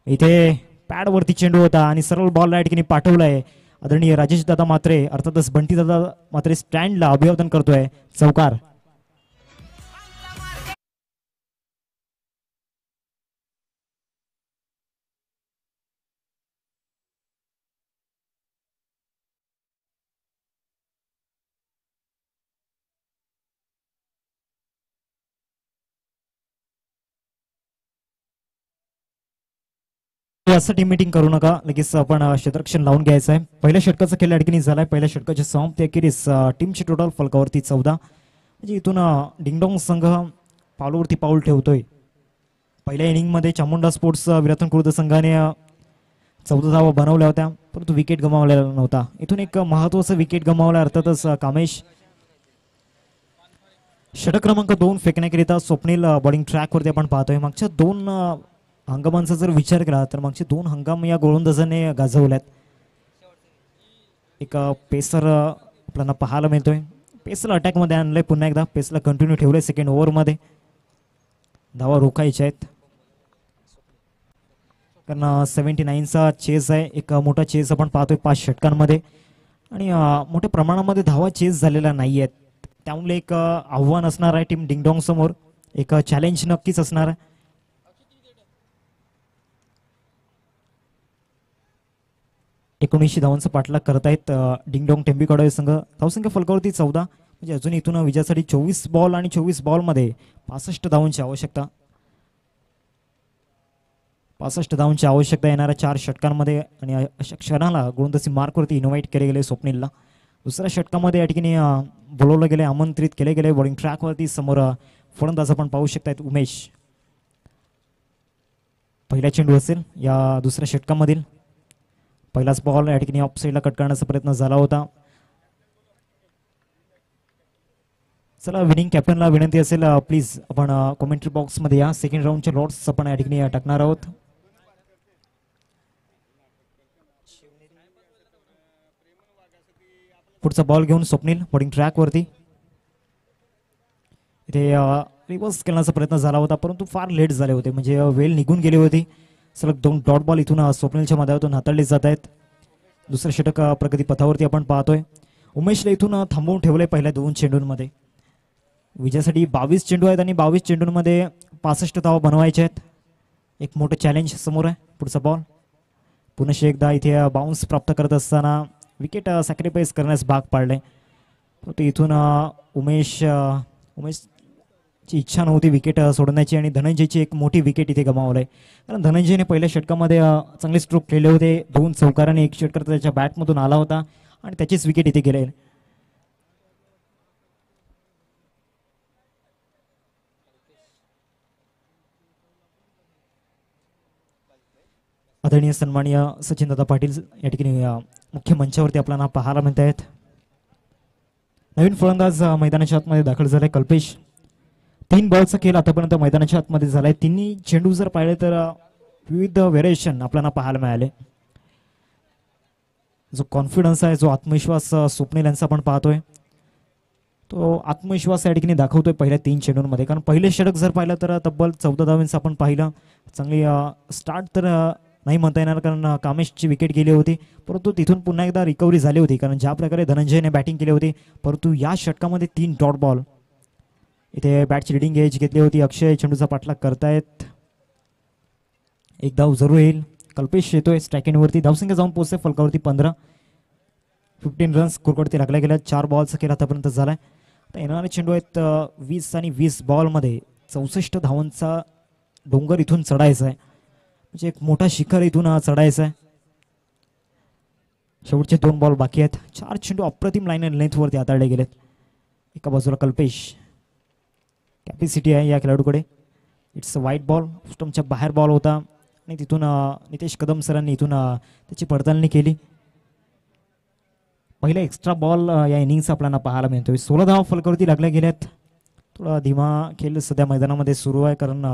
इथे पॅडवरती चेंडू होता आणि सरळ बॉल या ठिकाणी पाठवलाय आदरणीय राजेश दादा मात्रे अर्थातच बंटी दादा मात्रे स्टँडला अभिवादन करतोय. चौकार. यासाठी मीटिंग करू नका, लगेच आपण क्षेत्ररक्षण लावून घ्यायचं आहे. पहिल्या षटकाचा खेळ या ठिकाणी झालाय. पहिल्या षटकाची समाप्ती अखेरीस टीमची टोटल फलकावरती 14. म्हणजे इथून डिंगडॉंग संघ पावलावरती पाऊल ठेवतोय. पहिल्या इनिंगमध्ये चामुंडा स्पोर्ट्स विराथन खुर्द संघाने 14 धावा बनवल्या होत्या, परंतु विकेट गमावलेला नव्हता. इथून एक महत्वाचं विकेट गमावला अर्थातच कामेश. षटक क्रमांक 2 फेकण्याकरिता स्वप्नील बॉलिंग ट्रॅकवरती आपण पाहतोय. मागच्या 2 हंगामांचा जर विचार केला तर मागचे 2 हंगाम या गोलंदाजाने गाजवल्यात. एक पेसर आपल्याला पाहायला मिळतोय. पेसला अटॅकमध्ये आणलंय पुन्हा एकदा. पेसला कंटिन्यू ठेवलंय सेकंड ओव्हरमध्ये. धावा रोखायच्या आहेत कारण 79चा चेस आहे. एक मोठा चेस आपण पाहतोय 5 षटकांमध्ये आणि मोठ्या प्रमाणामध्ये धावा चेस झालेल्या नाही आहेत. त्यामुळे एक आव्हान असणार आहे टीम डिंगडॉंग समोर. एक चॅलेंज नक्कीच असणार आहे. 19 धावांचा पाठलाग करतायत डिंगडॉंग टेंबीकडे संघ. धावसंख्या फलकावरती 14. म्हणजे अजून इथून विजयासाठी 24 बॉल आणि 24 बॉलमध्ये 65 धावांची आवश्यकता. 65 धावांची आवश्यकता येणाऱ्या 4 षटकांमध्ये आणि अशा क्षणाला गोलंदाजी मार्कवरती इन्व्हाइट केले गेले स्वप्नीलला. दुसऱ्या षटकामध्ये या ठिकाणी बोलवलं गेले, आमंत्रित केले गेले बॉलिंग ट्रॅकवरती. समोर फलंदाज आपण पाहू शकतायत उमेश. पहिला चेंडू असेल या दुसऱ्या षटकामधील. पहिलाच बॉल या ठिकाणी ऑफ साईडला कट करण्याचा प्रयत्न झाला होता. चला विनिंग कॅप्टनला विनंती असेल प्लीज आपण कॉमेंट्री बॉक्समध्ये या. सेकंड राऊंडच्या लॉट्स आपण या ठिकाणी टाकणार आहोत. पुढचा बॉल घेऊन स्वप्नील बॉलिंग ट्रॅकवरती. इथे रिव्हर्स करण्याचा प्रयत्न झाला होता परंतु फार लेट झाले होते, म्हणजे वेळ निघून गेली होती. सलग 2 डॉट बॉल इथून स्वप्नीलच्या माध्यमातून हाताळले जात आहेत. दुसरं षटक प्रगती पथावरती आपण पाहतोय. उमेशला इथून थांबवून ठेवलंय पहिल्या 2 चेंडूंमध्ये. विजयासाठी 22 चेंडू आहेत आणि 22 चेंडूंमध्ये 65 धावा बनवायच्या आहेत. एक मोठं चॅलेंज समोर आहे. पुढचा बॉल पुन्हा एकदा इथे बाउन्स प्राप्त करत असताना विकेट सॅक्रिफाईस करण्यास भाग पाडले. परंतु इथून उमेशची इच्छा नव्हती विकेट सोडण्याची आणि धनंजयची एक मोठी विकेट इथे गमावलंय. कारण धनंजयने पहिल्या षटकामध्ये चांगले स्ट्रोक केले होते. 2 चौकार आणि 1 षटकार त्याच्या बॅटमधून आला होता आणि त्याचीच विकेट इथे गेले. आदरणीय सन्माननीय सचिनदादा पाटील या ठिकाणी मुख्य मंचावरती आपल्याला पाहायला मिळत आहेत. नवीन फलंदाज मैदानाच्या आतमध्ये दाखल झालाय कल्पेश. 3 बॉलचा खेळ आतापर्यंत मैदानाच्या आतमध्ये झालाय. तिन्ही चेंडू जर पाहिले तर विविध व्हेरिएशन आपल्याला पाहायला मिळाले. जो कॉन्फिडन्स आहे, जो आत्मविश्वास स्वप्नील यांचा आपण पाहतोय, तो आत्मविश्वास या ठिकाणी दाखवतोय पहिल्या 3 चेंडूंमध्ये. कारण पहिले षटक जर पाहिलं तर तब्बल 14 धावांचं आपण पाहिलं. चांगली स्टार्ट तर नाही म्हणता येणार कारण कामेशची विकेट गेली होती, परंतु तिथून पुन्हा एकदा रिकव्हरी झाली होती कारण ज्या प्रकारे धनंजयने बॅटिंग केली होती. परंतु या षटकामध्ये 3 डॉट बॉल इथे बॅटची लिडिंग एज घेतली होती. अक्षय चेंडूचा पाठलाग करतायत. एक धाव जरूर येईल. कल्पेश येतोय स्ट्रायकिंगवरती. धावसंख्या जाऊन पोहोचते फलकावरती 15. 15 रन्स स्कोरवरती लागल्या गेल्या. 4 बॉलचा खेळ आतापर्यंत झालाय. आता येणारे चेंडू आहेत 20 आणि 20 बॉलमध्ये 64 धावांचा डोंगर इथून चढायचा आहे. म्हणजे एक मोठा शिखर इथून चढायचा आहे. शेवटचे 2 बॉल बाकी आहेत. 4 चेंडू अप्रतिम लाईन अँड लेंथवरती हाताळले गेलेत. एका बाजूला कल्पेश, कॅपॅसिटी आहे या खेळाडूकडे. इट्स अ वाईट बॉल. स्टंपच्या बाहेर बॉल होता आणि तिथून नितेश कदम सरांनी इथून त्याची पडताळणी केली. पहिला एक्स्ट्रा बॉल या इनिंगचा आपल्याला पाहायला मिळतोय. 16 धावा फलकावरती लागल्या गेल्यात. थोडा धीमा खेळ सध्या मैदानामध्ये सुरू आहे कारण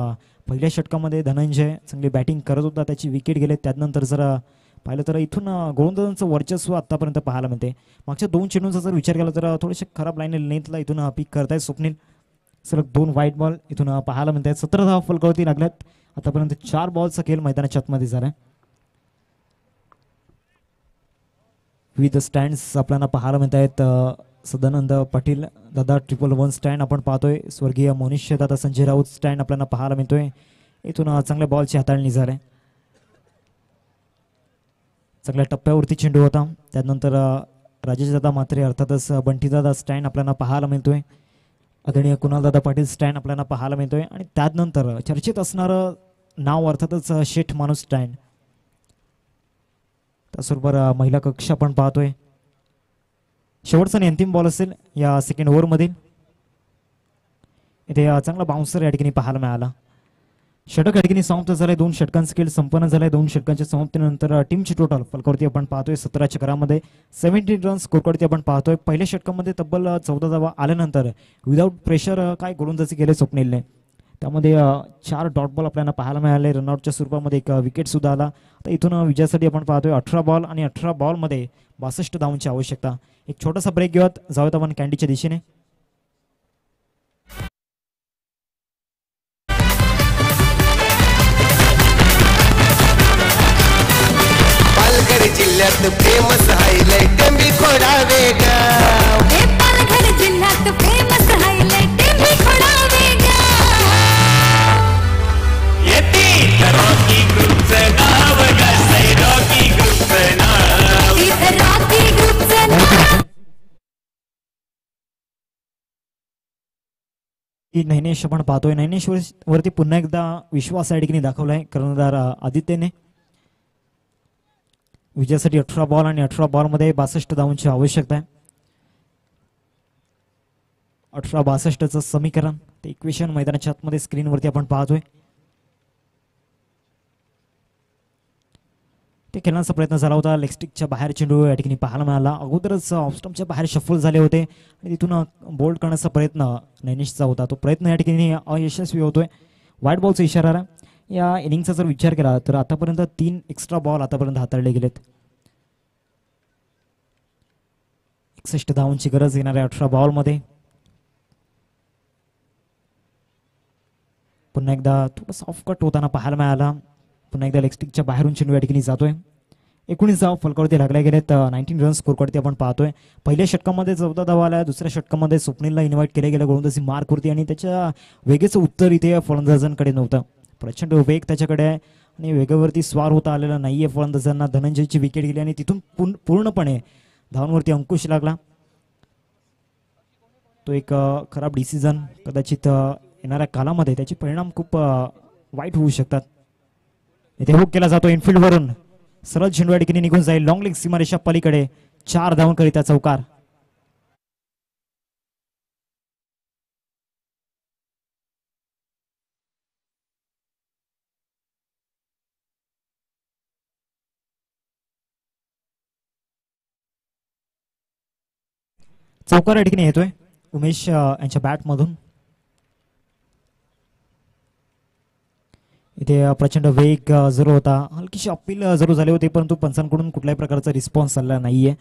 पहिल्या षटकामध्ये धनंजय चांगली बॅटिंग करत होता, त्याची विकेट गेले. त्यानंतर जर पाहिलं तर इथून गोलंदाजांचं वर्चस्व आतापर्यंत पाहायला मिळते. मागच्या 2 चेंडूंचा जर विचार केला तर थोडेसे खराब लाईन लेंथला इथून पिक करतायत स्वप्नील. सलग 2 वाईट बॉल इथून पाहायला मिळत आहेत. 17 धावा फलकावरती लागल्यात. आतापर्यंत 4 बॉलचा खेळ मैदानाच्या आतमध्ये झालाय. विविध स्टँड्स आपल्याला पाहायला मिळत आहेत. सदानंद पाटील दादा 111 स्टँड आपण पाहतोय. स्वर्गीय मोनिश दादा संजय राऊत स्टँड आपल्याला पाहायला मिळतोय. इथून चांगल्या बॉलची हाताळणी झाली. चांगल्या टप्प्यावरती चेंडू होता. त्यानंतर राजेश दादा मात्रे अर्थातच बंटी दादा स्टँड आपल्याला पाहायला मिळतोय. आदरणीय कुणाल दादा पाटील स्टँड आपल्याला पाहायला मिळतोय. आणि त्यानंतर चर्चेत असणारं नाव अर्थातच शेठ माणूस स्टँड. त्याचबरोबर महिला कक्ष आपण पाहतोय. शेवटचा आणि अंतिम बॉल असेल या सेकंड ओव्हरमधील. इथे चांगला बाउन्सर या ठिकाणी पाहायला मिळाला. षटक या ठिकाणी समाप्त झाले. 2 षटकांचा खेळ संपन्न झालाय. 2 षटकांच्या समाप्तीनंतर टीमची टोटल फलकावरती आपण पाहतोय 17 चक्रामध्ये 17 रन स्कोरवरती आपण पाहतोय. पहिल्या षटकामध्ये तब्बल 14 धावा आल्यानंतर विदाऊट प्रेशर काय गोलंदाजी केले स्वप्नीलने. त्यामध्ये 4 डॉट बॉल आपल्याला पाहायला मिळाले. रनआउटच्या स्वरूपामध्ये एक विकेट सुद्धा आला. तर इथून विजयासाठी आपण पाहतोय 18 बॉल आणि 18 बॉलमध्ये 62 धावांची आवश्यकता. एक छोटासा ब्रेक घेऊयात. जाऊयात आपण कॅन्डीच्या दिशेने. पालघर जिल्ह्यात फेमस हायलाइट टेंबी खोडावे गाव. पालघर जिल्ह्यात फेमस हायलाइट टेंबी खोडावे गाव. येते रॉकी ग्रुपचं नाव ग. रॉकी ग्रुपचं नाव. इथं रॉकी ग्रुपचं नाव. नैनेश आपण पाहतोय. नैनेश वरती पुन्हा एकदा विश्वास या ठिकाणी दाखवलाय कर्णधार आदित्यने. विजयासाठी 18 बॉल आणि 18 बॉलमध्ये 62 धावांची आवश्यकता आहे. 18-62चं समीकरण ते इक्वेशन मैदानाच्या आतमध्ये स्क्रीनवरती आपण पाहतोय. ते खेळण्याचा प्रयत्न झाला होता. लेगस्टिकच्या बाहेर चेंडू या ठिकाणी पाहायला मिळाला. अगोदरच ऑफस्टम्पच्या बाहेर शफल झाले होते आणि तिथून बोल्ड करण्याचा प्रयत्न नैनेशचा होता. तो प्रयत्न या ठिकाणी अयशस्वी होतोय. व्हाईट बॉलचा इशारा आला. या इनिंगचा जर विचार केला तर आतापर्यंत 3 एक्स्ट्रा बॉल आतापर्यंत हाताळले गेलेत. 61 धावांची गरज येणाऱ्या 18 बॉलमध्ये. पुन्हा एकदा थोडा ऑफ कट होताना पाहायला मिळाला. पुन्हा एकदा लेगस्टिकच्या बाहेरून चेंडू या ठिकाणी जातोय. 19 धावा फलकावरती लागल्या गेलेत. 19 रन स्कोरवरती आपण पाहतोय. पहिल्या षटकामध्ये 14 धावा आल्या. दुसऱ्या षटकामध्ये स्वप्नीलला इन्व्हाइट केले गेलं गोलंदाजी मार्कवरती आणि त्याच्या वेगेचं उत्तर इथे फलंदाजांकडे नव्हतं. प्रचंड वेग त्याच्याकडे आहे आणि वेगावरती स्वार होता आलेला नाहीये फलंदाजांना. धनंजयची विकेट गेली आणि तिथून पूर्णपणे धावांवरती अंकुश लागला. तो एक खराब डिसिजन. कदाचित येणाऱ्या कालामध्ये त्याचे परिणाम खूप वाईट होऊ शकतात. इथे हुक केला जातो इनफिल्ड वरून. सरळ चेंडू या ठिकाणी निघून जाईल. लॉंग लेग सीमारेषा पलीकडे 4 धावांकरिता चौकार. चौकार या ठिकाणी येतोय उमेश यांच्या बॅटमधून. इथे प्रचंड वेग जरूर होता. हलकीशी अपील जरूर झाले होते परंतु पंचांकडून कुठल्याही प्रकारचा रिस्पॉन्स आलेला नाहीये.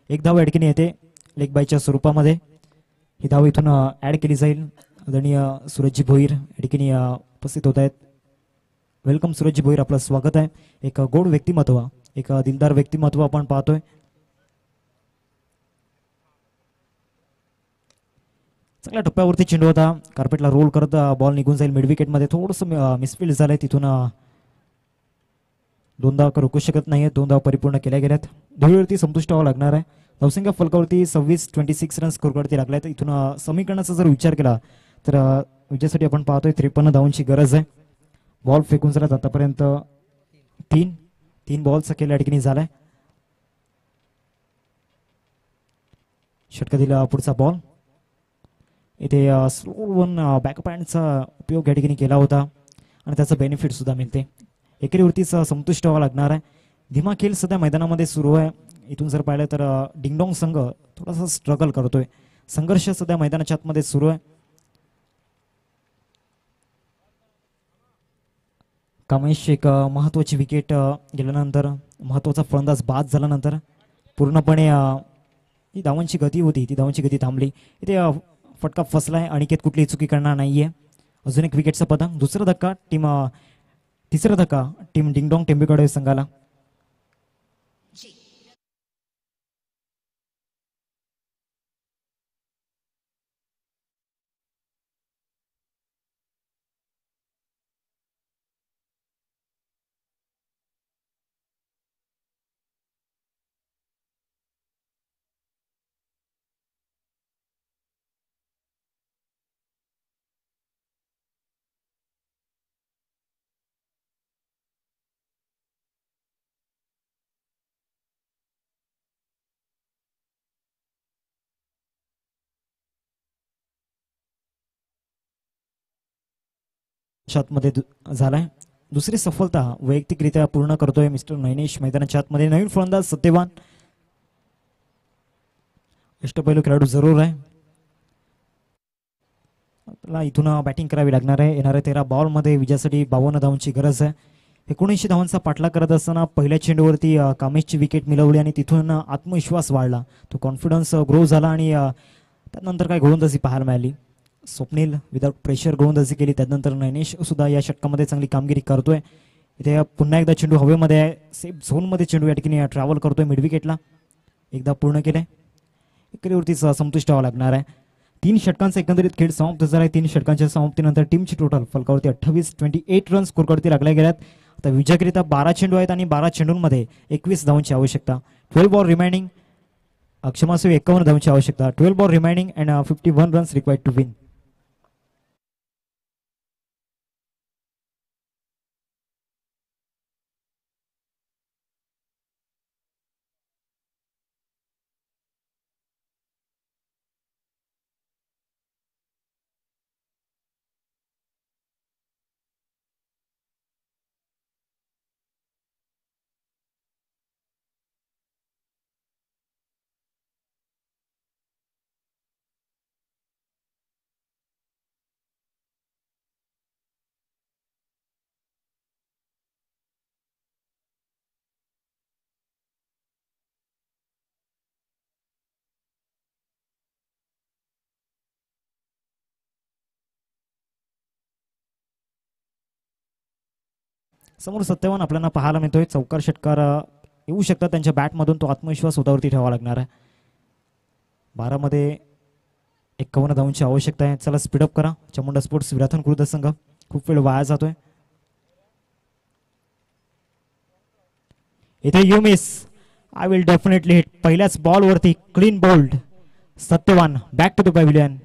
एक धाव या ठिकाणी येते लेग बायच्या स्वरूपामध्ये. ही धाव इथून ऍड केली जाईल. आदरणीय सूरजजी भोईर या ठिकाणी उपस्थित होत आहेत. वेलकम सूरजजी भोईर, आपलं स्वागत आहे. एक गोड व्यक्तिमत्व, एक दिलदार व्यक्तिमत्व आपण पाहतोय. चांगल्या टप्प्यावरती चेंडू होता. कार्पेटला रोल करत बॉल निघून जाईल मिड विकेटमध्ये. थोडंसं मिसफिल्ड झालंय. तिथून 2 धावा रोखू शकत नाहीये. 2 धावा परिपूर्ण केल्या गेल्यात. धुळीवरती संतुष्ट व्हावं लागणार आहे. धावसंख्या फलकावरती 26 रन स्कोरवरती लागलाय. इथून समीकरणाचा जर विचार केला तर विजयासाठी आपण पाहतोय 53 धावांची गरज आहे. बॉल फेकून झाल्यात आतापर्यंत 3 बॉलचा खेळ या ठिकाणी झालाय. षटकातील पुढचा बॉल. इथे स्लो वन बॅकअप हँडचा उपयोग या ठिकाणी केला होता आणि त्याचा बेनिफिट सुद्धा मिळते. एकेरीवरतीच संतुष्ट व्हावं लागणार आहे. धीमा खेळ सध्या मैदानामध्ये सुरू आहे. इथून जर पाहिलं तर डिंगडॉंग संघ थोडासा स्ट्रगल करतोय. संघर्ष सध्या मैदानाच्या आतमध्ये सुरू आहे. कामेश एक महत्वाची विकेट गेल्यानंतर, महत्वाचा फलंदाज बाद झाल्यानंतर पूर्णपणे ही धावांची गती होती ती धावांची गती थांबली. इथे फटका फसलाय. अनिकेत कुठली चुकी करणार नाहीये. अजून एक विकेटचा पतंग. तिसरा धक्का टीम डिंगडॉंग टेंबेकडे संघाला. आतमध्ये झालाय. दुसरी सफलता वैयक्तिकरित्या पूर्ण करतोय मिस्टर नैनेश मैदानाच्या आतमध्ये. नवीन फलंदाज सत्यवान, अष्टपैलू खेळाडू जरूर आहे. आपल्याला इथून बॅटिंग करावी लागणार आहे. येणाऱ्या 13 बॉलमध्ये विजयासाठी 52 धावांची गरज आहे. 79 धावांचा पाठलाग करत असताना पहिल्या चेंडूवरती कामेशची विकेट मिळवली आणि तिथून आत्मविश्वास वाढला, तो कॉन्फिडन्स ग्रो झाला आणि त्यानंतर काय गोलंदाजी पाहायला मिळाली. स्वप्नील विदाउट प्रेशर गोलंदाजी केली. त्यानंतर नैनेश सुद्धा या षटकामध्ये चांगली कामगिरी करतोय. इथे पुन्हा एकदा चेंडू हवेमध्ये आहे. सेफ झोनमध्ये चेंडू या ठिकाणी ट्रॅव्हल करतोय. मिड विकेटला एकदा पूर्ण केलंय. विकेटवरतीच संतुष्ट व्हावं लागणार आहे. 3 षटकांचा एकंदरीत खेळ समाप्त झाला आहे. 3 षटकांच्या समाप्तीनंतर टीमची टोटल फलकावरती 28 रन स्कोरवरती लागल्या गेल्यात. आता विजयाकरिता 12 चेंडू आहेत आणि 12 चेंडूंमध्ये 21 धावांची आवश्यकता. 12 बॉल रिमाइनिंग, क्षमस्व 51 धावांची आवश्यकता. 12 बॉल रिमाइनिंग अँड 51 रन्स रिक्वायर्ड टू विन. समोर सत्यवान आपल्याला पाहायला मिळतोय. चौकार षटकार येऊ शकतात त्यांच्या बॅटमधून. तो आत्मविश्वास स्वतःवरती ठेवावा लागणार आहे. 12 मध्ये 51 धावांची आवश्यकता आहे. चला स्पीडअप करा. चामुंडा स्पोर्ट्स विराथन कृत संघ खूप वेळ वाया जातोय. इथे you miss, I will definitely hit. पहिल्याच बॉलवरती clean bowled. Satyavan back to the pavilion.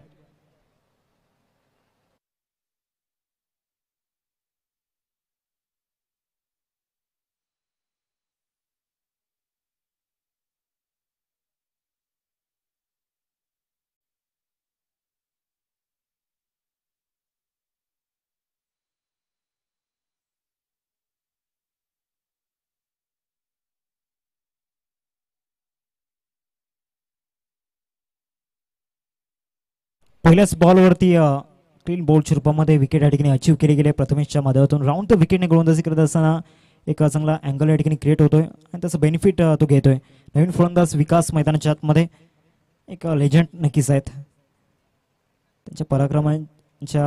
पहिल्याच बॉलवरती क्लीन बोल्डच्या रूपामध्ये विकेट या ठिकाणी अचीव्ह केली गेली. प्रथमेशच्या माध्यमातून राऊंड द विकेटने गोलंदाजी करत असताना एक चांगला अँगल या ठिकाणी क्रिएट होतोय आणि त्याचं बेनिफिट तो घेतोय. नवीन फलंदाज विकास मैदानाच्या आतमध्ये एक लेजंड नक्कीच आहेत. त्यांच्या पराक्रमांच्या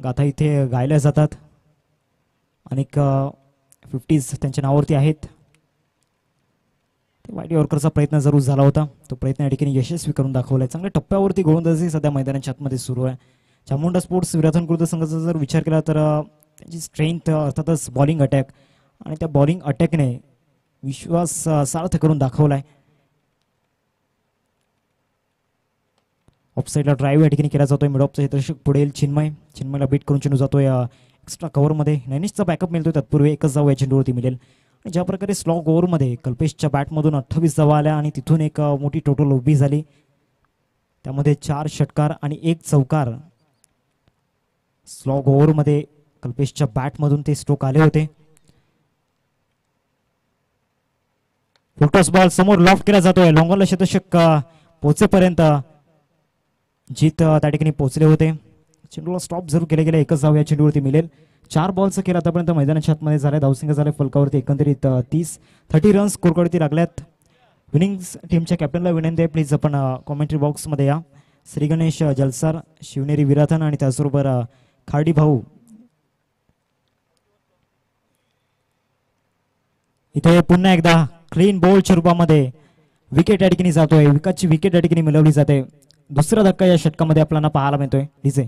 गाथा इथे गायल्या जातात. अनेक 50s त्यांच्या नावावरती आहेत. वाईट यॉर्करचा प्रयत्न जरूर झाला होता. तो प्रयत्न या ठिकाणी यशस्वी करून दाखवलाय. चांगल्या टप्प्यावरती गोलंदाजी सध्या मैदानाच्या आतमध्ये सुरू आहे. चामुंडा स्पोर्ट्स विराथन कृत संघाचा जर विचार केला तर त्यांची स्ट्रेंथ अर्थातच बॉलिंग अटॅक आणि त्या बॉलिंग अटॅकने विश्वास सार्थ करून दाखवलाय. ऑफसाईडला ड्राईव्ह या ठिकाणी केला जातोय. मिड ऑफचा क्षेत्ररक्षक पुढे चिन्मयला बीट करून चेंडू जातोय एक्स्ट्रा कव्हरमध्ये. नैनिशचा बॅकअप मिळतोय. तत्पूर्वी एकच धाव या चेंडूवरती मिळेल. ज्या प्रकारे स्लॉग ओव्हरमध्ये कल्पेशच्या बॅटमधून 28 धावा आल्या आणि तिथून एक मोठी टोटल उभी झाली. त्यामध्ये 4 षटकार आणि 1 चौकार स्लॉग ओव्हरमध्ये कल्पेशच्या बॅटमधून ते स्ट्रोक आले होते. फुलटॉस बॉल समोर लॉफ्ट केला जातोय. लॉंगॉनला क्षेत्ररक्षक पोहोचेपर्यंत जीत त्या ठिकाणी पोहोचले होते. चेंडूला स्टॉप जरूर केले गेले. एकच धाव या चेंडूवरती मिळेल. 4 बॉलचा खेळ आतापर्यंत मैदानाच्या आतमध्ये झालाय. धावसंख्या झाले फलकावरती एकंदरीत 30 रन्स स्कोरवरती लागल्यात. विनिंग टीमच्या कॅप्टनला विनंती आहे, प्लीज आपण कॉमेंट्री बॉक्समध्ये या. श्री गणेश जलसार, शिवनेरी विराथन आणि त्याचबरोबर खार्डी भाऊ. इथे पुन्हा एकदा क्लीन बॉलच्या रूपामध्ये विकेट या ठिकाणी जातोय. विकेटची विकेट या ठिकाणी मिळवली जाते. दुसरा धक्का या षटकामध्ये आपल्याला पाहायला मिळतोय. डीजे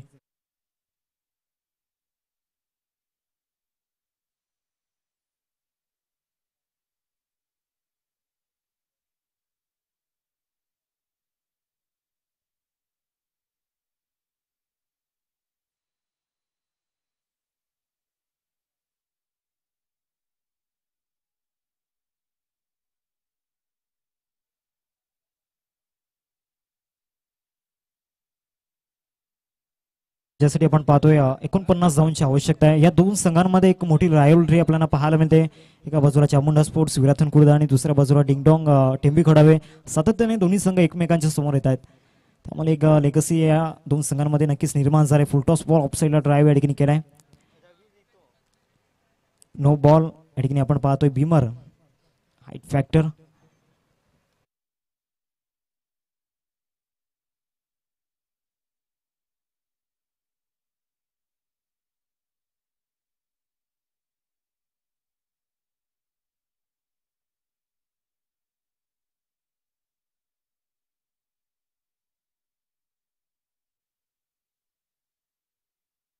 ज्यासाठी आपण पाहतोय 49 धावांची आवश्यकता आहे. या दोन संघांमध्ये एक मोठी रायव्हलरी आपल्याला पाहायला मिळते. एका बाजूला चामुंडा स्पोर्ट्स विराथन कुर्द आणि दुसऱ्या बाजूला डिंगडॉंग टेंबी खडावे. सातत्याने दोन्ही संघ एकमेकांच्या समोर येत आहेत, त्यामुळे एक लेगसी या दोन संघांमध्ये नक्कीच निर्माण झाले. फुलटॉस बॉल ऑफसाईडला ड्राईव्ह या ठिकाणी केलाय. नो बॉल या ठिकाणी आपण पाहतोय. Bhimar height factor.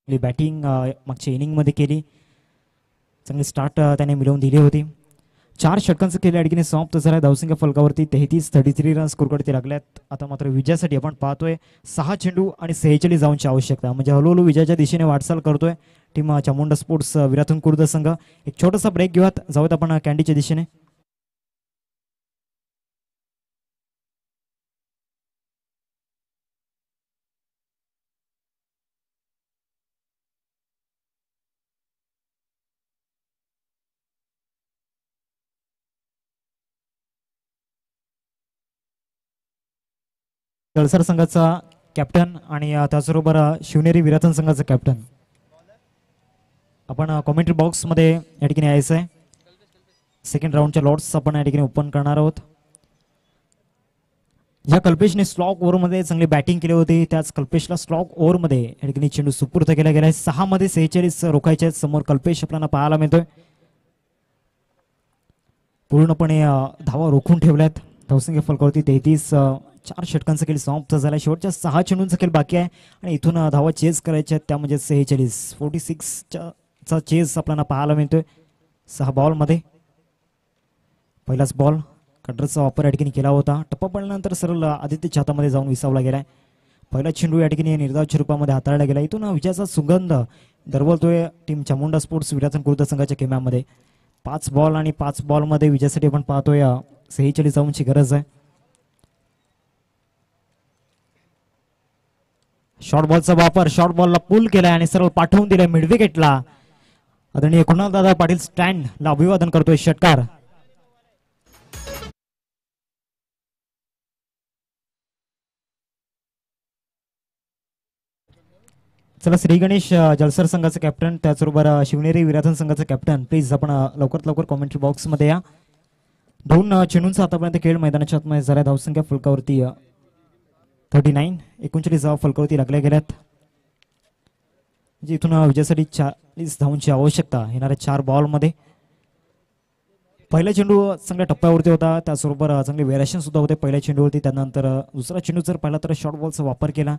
बॅटिंग मागच्या इनिंग मध्ये केली, चांगली स्टार्ट त्याने मिळवून दिली होती. 4 षटकांचं केलं या ठिकाणी समाप्त झाला. धावसंख्या फलकावरती 33 रन्स स्कोरकडे लागल्यात. आता मात्र विजयासाठी आपण पाहतोय 6 चेंडू आणि 46 धावांची आवश्यकता, म्हणजे हळूहळू विजयाच्या दिशेने वाटचाल करतोय टीम चामुंडा स्पोर्ट्स विराथन कुर्द संघ. एक छोटासा ब्रेक घेऊयात, जाऊयात आपण कॅन्डीच्या दिशेने. जळसर संघाचा कॅप्टन आणि त्याचबरोबर शिवनेरी विराथन संघाचा कॅप्टन आपण कॉमेंट्री बॉक्स मध्ये या ठिकाणी यायचं आहे. सेकंड राऊंडच्या लॉट्स आपण या ठिकाणी ओपन करणार आहोत. या कल्पेशने स्लॉग ओव्हरमध्ये चांगली बॅटिंग केली होती. त्याच कल्पेशला स्लॉग ओव्हरमध्ये या ठिकाणी चेंडू सुपूर्द केला गेला आहे. 6 मध्ये 46 रोखायचे आहेत. समोर कल्पेश आपल्याला पाहायला मिळतोय. पूर्णपणे धावा रोखून ठेवल्यात. धावसंख्या फलकावरती 33. 4 षटकांचा खेळ समाप्त झाला. शेवटच्या 6 चेंडूंचा खेळ बाकी आहे आणि इथून धावा चेस करायच्या आहेत, त्या म्हणजे 46 चा चेस आपल्याला पाहायला मिळतोय. 6 बॉलमध्ये पहिलाच बॉल कटरचा वापर या ठिकाणी केला होता. टप्पा पडल्यानंतर सरळ आदित्यच्या हातामध्ये जाऊन विसावला गेलाय. पहिला चेंडू या ठिकाणी निर्धावच्या रूपामध्ये हाताळला गेला. इथून विजयाचा सुगंध दरवळतोय team Chamunda sports Virathan Kurd संघाच्या खेम्यामध्ये. 5 बॉल आणि 5 बॉलमध्ये विजयासाठी आपण पाहतोय 46 धावांची गरज आहे. शॉर्ट बॉलचा वापर, शॉर्ट बॉलला पुल केलाय आणि सरळ पाठवून दिलाय मिड विकेटला. आदरणीय कुणालदादा पाटील स्टँडला अभिवादन करतोय षटकार. चला श्री गणेश जळसर संघाचं कॅप्टन, त्याचबरोबर शिवनेरी विराथन संघाचं कॅप्टन, प्लीज आपण लवकरात लवकर कॉमेंट्री बॉक्स मध्ये या. 2 चेंडूंचा आतापर्यंत खेळ मैदानाच्या आतमध्ये झाला. धावसंख्या फलकावरती 39 धावा फलकावरती लागल्या गेल्यात. म्हणजे इथून विजयासाठी 40 धावांची आवश्यकता येणाऱ्या 4 बॉलमध्ये. पहिला चेंडू चांगल्या टप्प्यावरती होता, त्याचबरोबर चांगले व्हेरिएशन सुद्धा होते पहिल्या चेंडूवरती. त्यानंतर दुसरा चेंडू जर पाहिला तर शॉर्ट बॉलचा वापर केला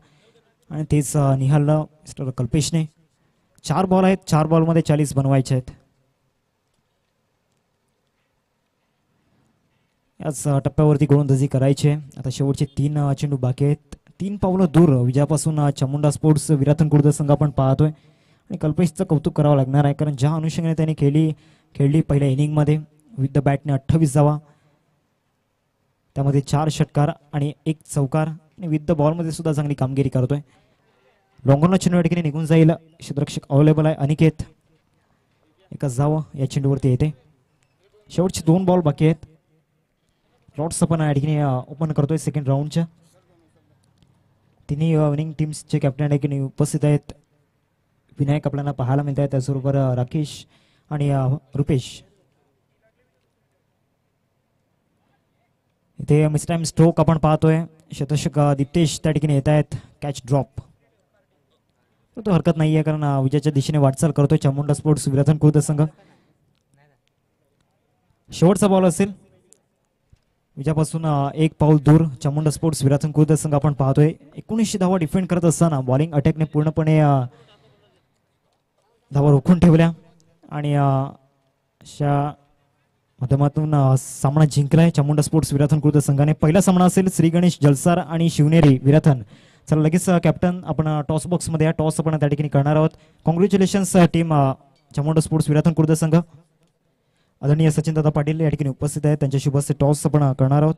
आणि तेच निहाळलं मिस्टर कल्पेशने. 4 बॉल आहेत, 4 बॉलमध्ये 40 बनवायचे आहेत. याच टप्प्यावरती गोलंदाजी करायची आहे. आता शेवटचे 3 चेंडू बाकी आहेत. 3 पावलं दूर विजयापासून चामुंडा स्पोर्ट्स विराथन कुर्द संघ आपण पाहतोय आणि कल्पेशचं कौतुक करावं लागणार आहे, कारण ज्या अनुषंगाने त्याने खेळली पहिल्या इनिंगमध्ये विथ द बॅटने 28 धावा, त्यामध्ये 4 षटकार आणि 1 चौकार आणि विथ द बॉलमध्ये सुद्धा चांगली कामगिरी करतोय. लॉंगॉनला चेंडू या ठिकाणी निघून जाईल. क्षेत्ररक्षक अवेलेबल आहे अनिकेत. एकच धाव या चेंडूवरती येते. शेवटचे 2 बॉल बाकी आहेत. लॉट्स आपण या ठिकाणी ओपन करतोय सेकंड राऊंडच्या. तिन्ही विनिंग टीम्सचे कॅप्टन या ठिकाणी उपस्थित आहेत. विनायक आपल्याला पाहायला मिळत आहे, त्याचबरोबर राकेश आणि रुपेश. इथे मिस टाइम स्ट्रोक आपण पाहतोय. शतषक दिप्तेश त्या ठिकाणी येत आहेत. कॅच ड्रॉप तो हरकत नाहीये, कारण विजयाच्या दिशेने वाटचाल करतोय चामुंडा स्पोर्ट्स विराथन कुर्द संघ. शेवटचा बॉल असेल. विजयापासून 1 पाऊल दूर चामुंडा स्पोर्ट्स विराथन कुर्द संघ आपण पाहतोय. 1900 धावा डिफेंड करत असताना बॉलिंग अटॅकने पूर्णपणे धावा रोखून ठेवल्या आणि अशा माध्यमातून सामना जिंकलाय चामुंडा स्पोर्ट्स विराथन कुर्द संघाने. पहिला सामना असेल श्री गणेश जलसार आणि शिवनेरी विराथन. चला लगेच कॅप्टन आपण टॉस बॉक्स मध्ये टॉस आपण त्या ठिकाणी करणार आहोत. Congratulations team Chamunda sports Virathan Khurd संघ. आदरणीय सचिन दादा पाटील या ठिकाणी उपस्थित आहेत, त्यांच्या शुभ हस्ते टॉस आपण करणार आहोत.